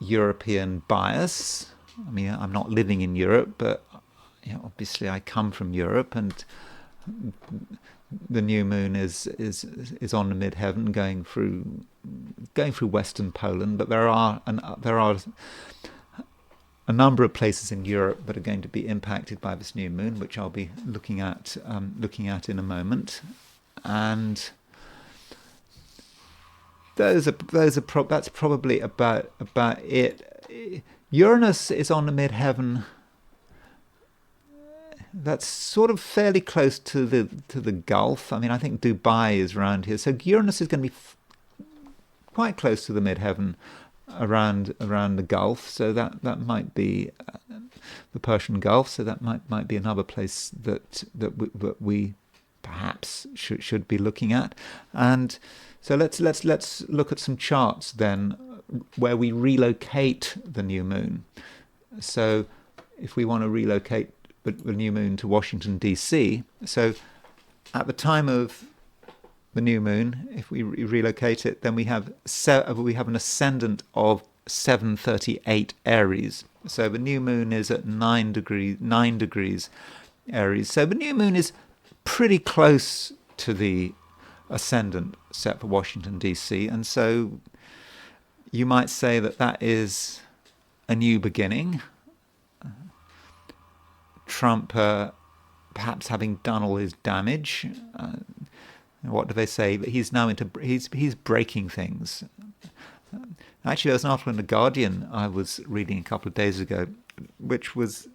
Speaker 1: European bias. I mean, I'm not living in Europe, but obviously I come from Europe, and the new moon is on the midheaven, going through Western Poland. But there are a number of places in Europe that are going to be impacted by this new moon, which I'll be looking at in a moment, and that's probably about it. Uranus is on the midheaven. That's sort of fairly close to the Gulf. I mean, I think Dubai is around here, so Uranus is going to be quite close to the midheaven, around the Gulf. So that might be the Persian Gulf. So that might be another place that we perhaps should be looking at. And so let's look at some charts then where we relocate the new moon. So if we want to relocate the new moon to Washington D.C., so at the time of the new moon, if we relocate it, then we have an ascendant of 738 Aries. So the new moon is at 9 degrees Aries. So the new moon is pretty close to the ascendant set for Washington D.C., and so you might say that is a new beginning. Trump perhaps having done all his damage. What do they say? He's now he's breaking things. Actually, there was an article in The Guardian I was reading a couple of days ago, which was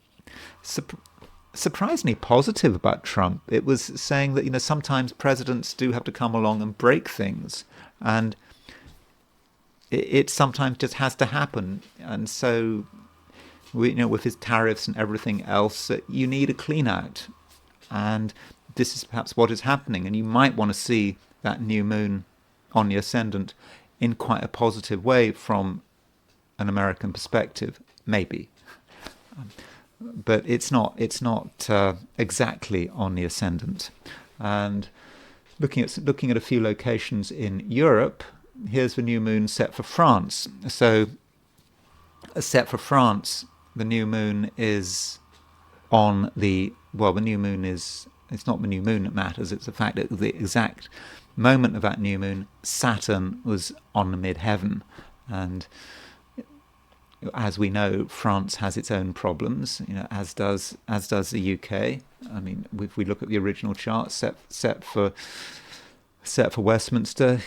Speaker 1: surprisingly positive about Trump. It was saying that sometimes presidents do have to come along and break things, and it sometimes just has to happen. And so, with his tariffs and everything else, you need a clean out, and this is perhaps what is happening. And you might want to see that new moon on the ascendant in quite a positive way from an American perspective, maybe. But it's not exactly on the ascendant. And looking at a few locations in Europe, here's the new moon set for France. So, set for France, the new moon is on the new moon is. It's not the new moon that matters. It's the fact that the exact moment of that new moon, Saturn was on the midheaven, and as we know, France has its own problems, as does the UK. I mean, if we look at the original chart set for Westminster,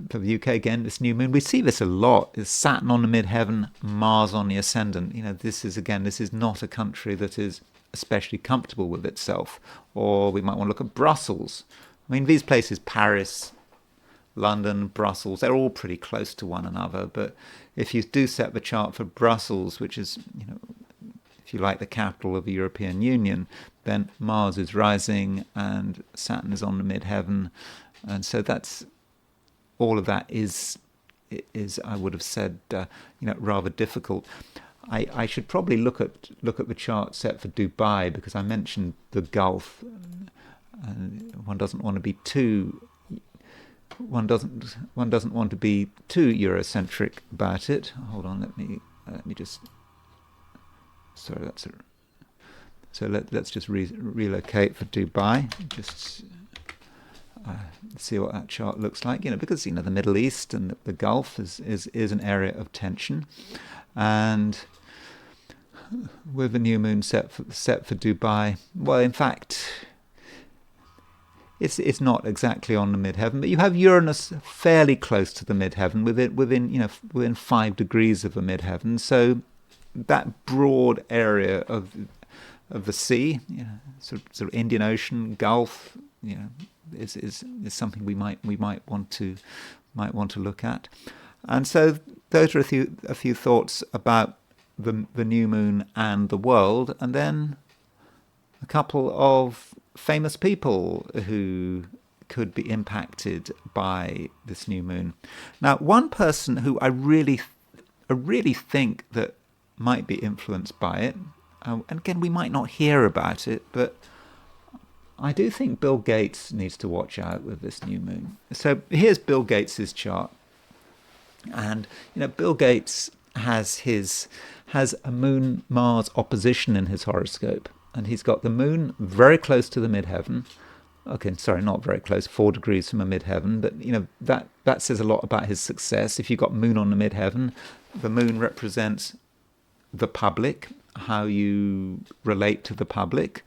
Speaker 1: for the UK again, this new moon, we see this a lot. Is Saturn on the midheaven, Mars on the ascendant. This is not a country that is especially comfortable with itself. Or we might want to look at Brussels. I mean, these places, Paris, London, Brussels, they're all pretty close to one another. But if you do set the chart for Brussels, which is, if you like, the capital of the European Union, then Mars is rising and Saturn is on the midheaven. And so that's all of that is I would have said, rather difficult. I should probably look at the chart set for Dubai, because I mentioned the Gulf. One doesn't want to be too Eurocentric about it. Hold on, let me just. Sorry, let's just relocate for Dubai. Just see what that chart looks like. Because the Middle East and the Gulf is an area of tension, and with the new moon set for Dubai, well, in fact, it's not exactly on the midheaven, but you have Uranus fairly close to the midheaven, within 5 degrees of the midheaven. So that broad area of the sea, sort of Indian Ocean, Gulf, is something we might want to look at. And so those are a few thoughts about the new moon and the world, and then a couple of famous people who could be impacted by this new moon. Now, one person who I really think that might be influenced by it, and again, we might not hear about it, but I do think Bill Gates needs to watch out with this new moon. So here's Bill Gates's chart, and Bill Gates has a Moon Mars opposition in his horoscope, and he's got the Moon very close to the midheaven. Okay, sorry, not very close, 4 degrees from a midheaven, but that says a lot about his success. If you've got Moon on the midheaven, the Moon represents the public, how you relate to the public.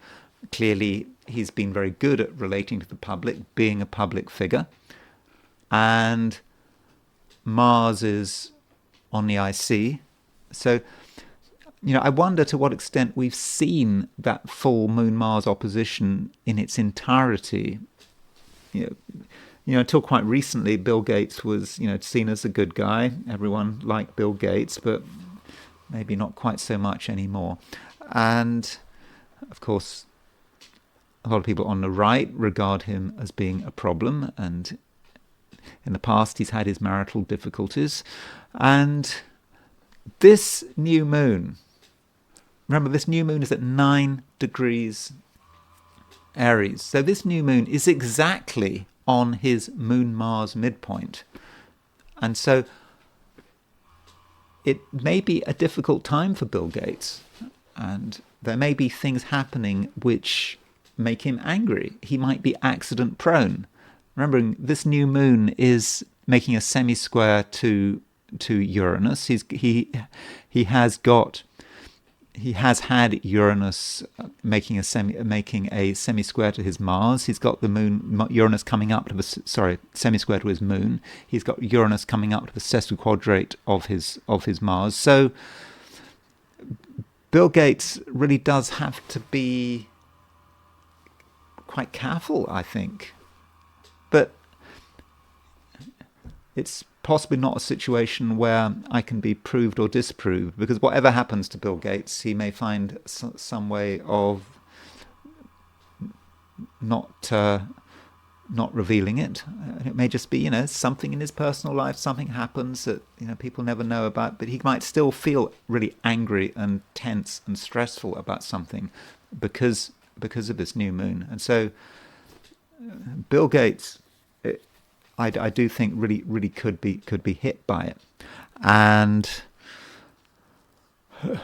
Speaker 1: Clearly, he's been very good at relating to the public, being a public figure. And Mars is on the IC. So, I wonder to what extent we've seen that full Moon-Mars opposition in its entirety. Until quite recently, Bill Gates was, seen as a good guy. Everyone liked Bill Gates, but maybe not quite so much anymore. And, of course, a lot of people on the right regard him as being a problem, and in the past he's had his marital difficulties. And this new moon, remember, this new moon is at 9 degrees Aries. So this new moon is exactly on his Moon-Mars midpoint. And so it may be a difficult time for Bill Gates. And there may be things happening which make him angry. He might be accident prone. Remembering, this new moon is making a semi-square to Uranus. He has had Uranus making a semi-square to his Mars. He's got the moon Uranus coming up to the semi-square to his moon. He's got Uranus coming up to the sesquiquadrate of his Mars. So Bill Gates really does have to be quite careful, I think. But it's possibly not a situation where I can be proved or disproved, because whatever happens to Bill Gates, he may find some way of not revealing it. It may just be, something in his personal life, something happens that people never know about, but he might still feel really angry and tense and stressful about something because of this new moon. And so Bill Gates, I do think really could be hit by it. And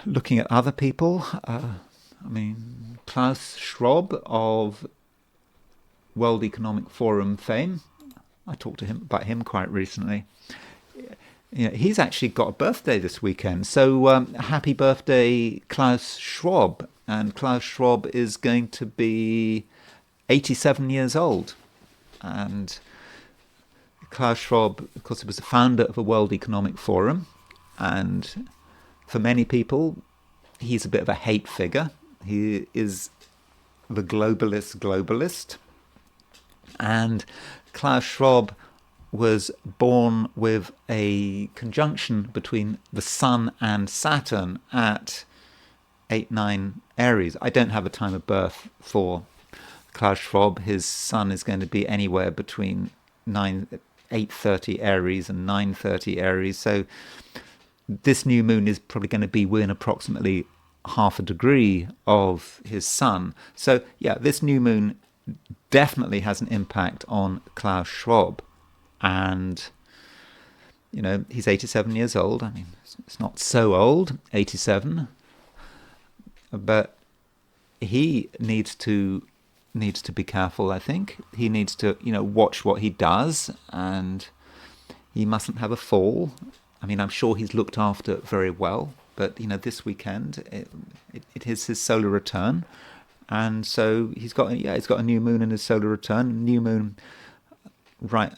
Speaker 1: looking at other people, Klaus Schwab of World Economic Forum fame, I talked to him about him quite recently. He's actually got a birthday this weekend, so happy birthday, Klaus Schwab. And Klaus Schwab is going to be 87 years old. And Klaus Schwab, of course, was the founder of the World Economic Forum, and for many people, he's a bit of a hate figure. He is the globalist, and Klaus Schwab was born with a conjunction between the Sun and Saturn at 8-9 Aries. I don't have a time of birth for Klaus Schwab. His Sun is going to be anywhere between 8:30 Aries and 9:30 Aries. So this new moon is probably going to be within approximately half a degree of his Sun. So yeah, this new moon definitely has an impact on Klaus Schwab. And, you know, he's 87 years old. I mean, it's not so old, 87. But he needs to be careful, I think. He needs to, you know, watch what he does, and he mustn't have a fall. I mean, I'm sure he's looked after very well, but, you know, this weekend it is his solar return. And so he's got a new moon in his solar return, new moon right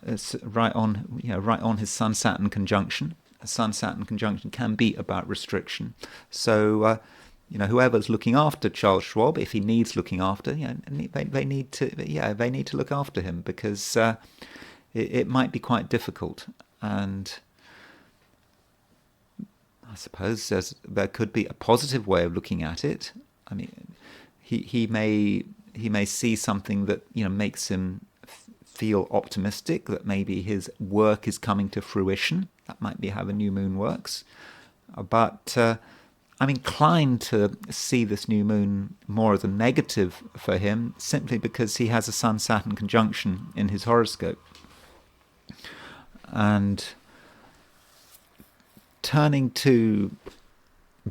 Speaker 1: on his Sun-Saturn conjunction. A Sun-Saturn conjunction can be about restriction. So, you know, whoever's looking after Charles Schwab, if he needs looking after, you know, they need to look after him, because it might be quite difficult. And I suppose there could be a positive way of looking at it. I mean, he may see something that, you know, makes him feel optimistic, that maybe his work is coming to fruition. That might be how the new moon works. But I'm inclined to see this new moon more as a negative for him, simply because he has a Sun-Saturn conjunction in his horoscope. And turning to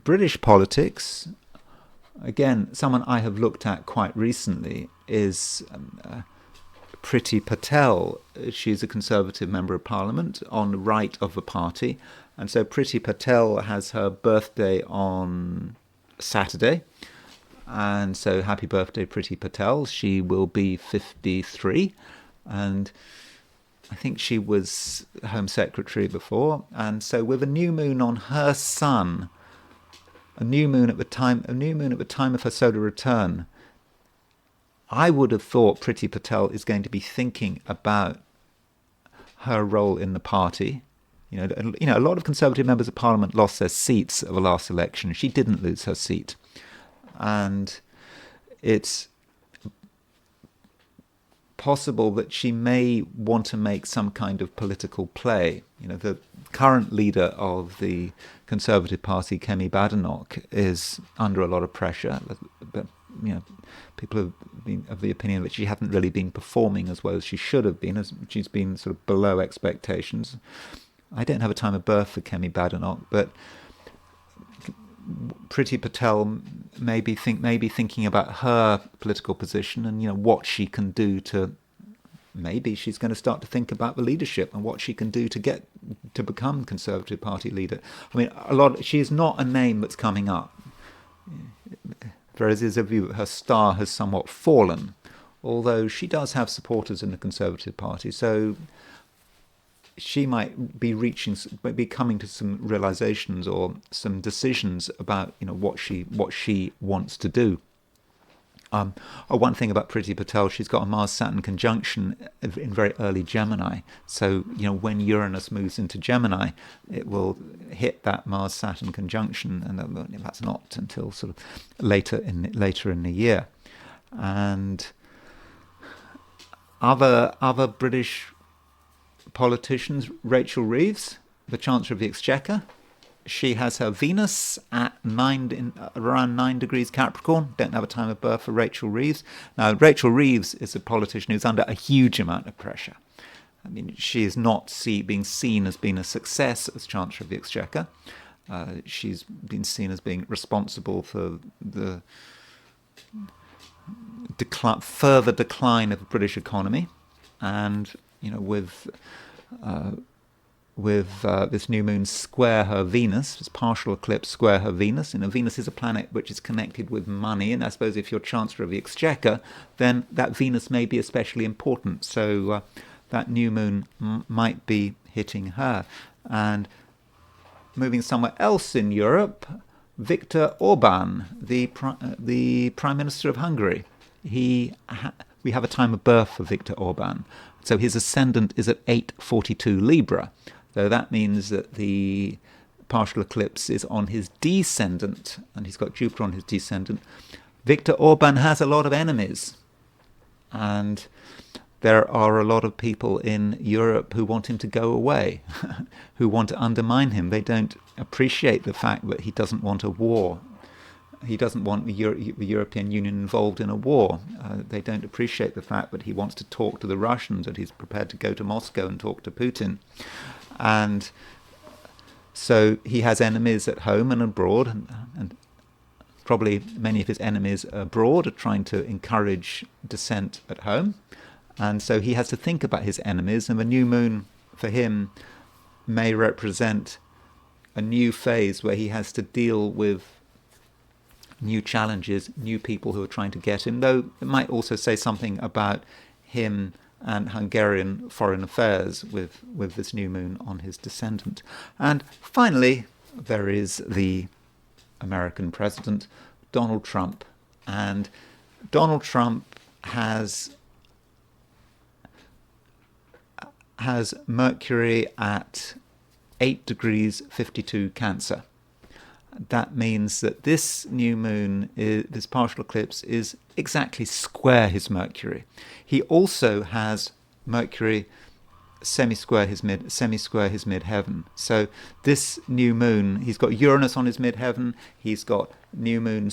Speaker 1: British politics, again, someone I have looked at quite recently is Priti Patel. She's a Conservative Member of Parliament on the right of the party. And so Priti Patel has her birthday on Saturday. And so happy birthday, Priti Patel. She will be 53. And I think she was Home Secretary before. And so with a new moon on her Sun, a new moon at the time of her solar return, I would have thought Priti Patel is going to be thinking about her role in the party. You know, a lot of Conservative members of Parliament lost their seats at the last election. She didn't lose her seat, and it's possible that she may want to make some kind of political play. You know, the current leader of the Conservative Party, Kemi Badenoch, is under a lot of pressure. But, you know, people have been of the opinion that she hasn't really been performing as well as she should have been, as she's been sort of below expectations. I don't have a time of birth for Kemi Badenoch, but Priti Patel may be thinking about her political position, and, you know, what she can do to, maybe she's going to start to think about the leadership and what she can do to become Conservative Party leader. I mean, she is not a name that's coming up. Whereas there's a view that her star has somewhat fallen, although she does have supporters in the Conservative Party. So she might be coming to some realizations or some decisions about, you know, what she wants to do. One thing about Priti Patel, she's got a Mars-Saturn conjunction in very early Gemini. So, you know, when Uranus moves into Gemini, it will hit that Mars-Saturn conjunction, and that's not until sort of later in the year. And other British politicians, Rachel Reeves, the Chancellor of the Exchequer. She has her Venus at around 9 degrees Capricorn. Don't have a time of birth for Rachel Reeves. Now, Rachel Reeves is a politician who's under a huge amount of pressure. I mean, she is not being seen as being a success as Chancellor of the Exchequer. She's been seen as being responsible for the further decline of the British economy. And, you know, with this new moon square her Venus, this partial eclipse square her Venus. You know, Venus is a planet which is connected with money, and I suppose if you're Chancellor of the Exchequer, then that Venus may be especially important. So that new moon might be hitting her. And moving somewhere else in Europe, Viktor Orban, the Prime Minister of Hungary. We have a time of birth for Viktor Orban. So his ascendant is at 842 Libra. So that means that the partial eclipse is on his descendant, and he's got Jupiter on his descendant. Viktor Orban has a lot of enemies, and there are a lot of people in Europe who want him to go away, who want to undermine him. They don't appreciate the fact that he doesn't want a war. He doesn't want the European Union involved in a war. They don't appreciate the fact that he wants to talk to the Russians, that he's prepared to go to Moscow and talk to Putin. And so he has enemies at home and abroad, and probably many of his enemies abroad are trying to encourage dissent at home. And so he has to think about his enemies, and the new moon for him may represent a new phase where he has to deal with new challenges, new people who are trying to get him, though it might also say something about him and Hungarian foreign affairs with this new moon on his descendant. And finally, there is the American president, Donald Trump. And Donald Trump has Mercury at 8 degrees 52 Cancer. That means that this new moon, this partial eclipse, is exactly square his Mercury. He also has Mercury semi-square his midheaven. So this new moon, he's got Uranus on his midheaven. He's got new moon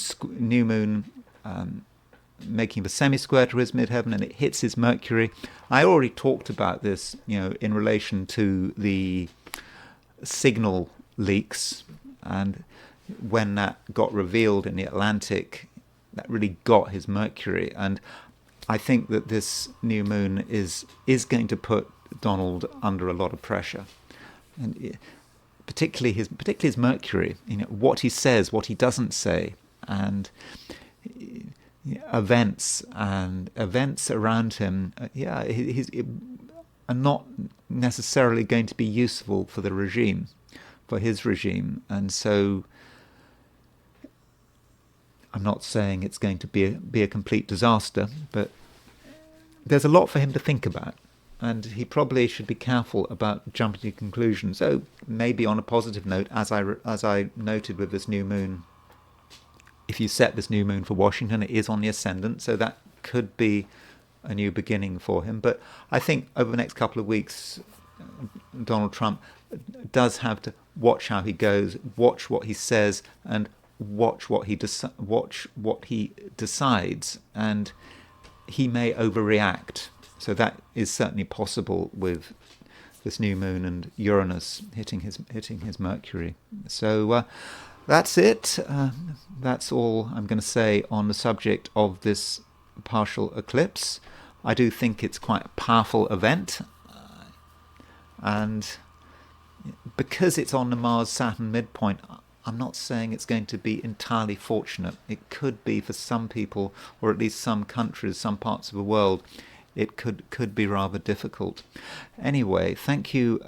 Speaker 1: making the semi-square to his midheaven, and it hits his Mercury. I already talked about this, in relation to the signal leaks, and when that got revealed in the Atlantic, that really got his Mercury. And I think that this new moon is going to put Donald under a lot of pressure, and particularly his Mercury. What he says, what he doesn't say, and events around him. Are not necessarily going to be useful for the regime, for his regime, and so. I'm not saying it's going to be a complete disaster, but there's a lot for him to think about, and he probably should be careful about jumping to conclusions. So maybe on a positive note, as I noted with this new moon, if you set this new moon for Washington, it is on the ascendant, so that could be a new beginning for him. But I think over the next couple of weeks, Donald Trump does have to watch how he goes, watch what he says, and watch what he decides, and he may overreact. So that is certainly possible with this new moon and Uranus hitting his Mercury. So that's it. That's all I'm going to say on the subject of this partial eclipse. I do think it's quite a powerful event, and because it's on the Mars-Saturn midpoint, I'm not saying it's going to be entirely fortunate. It could be for some people, or at least some countries, some parts of the world, it could be rather difficult. Anyway, thank you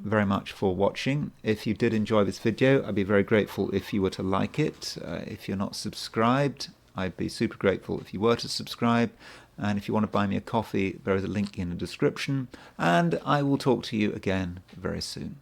Speaker 1: very much for watching. If you did enjoy this video, I'd be very grateful if you were to like it. If you're not subscribed, I'd be super grateful if you were to subscribe. And if you want to buy me a coffee, there is a link in the description. And I will talk to you again very soon.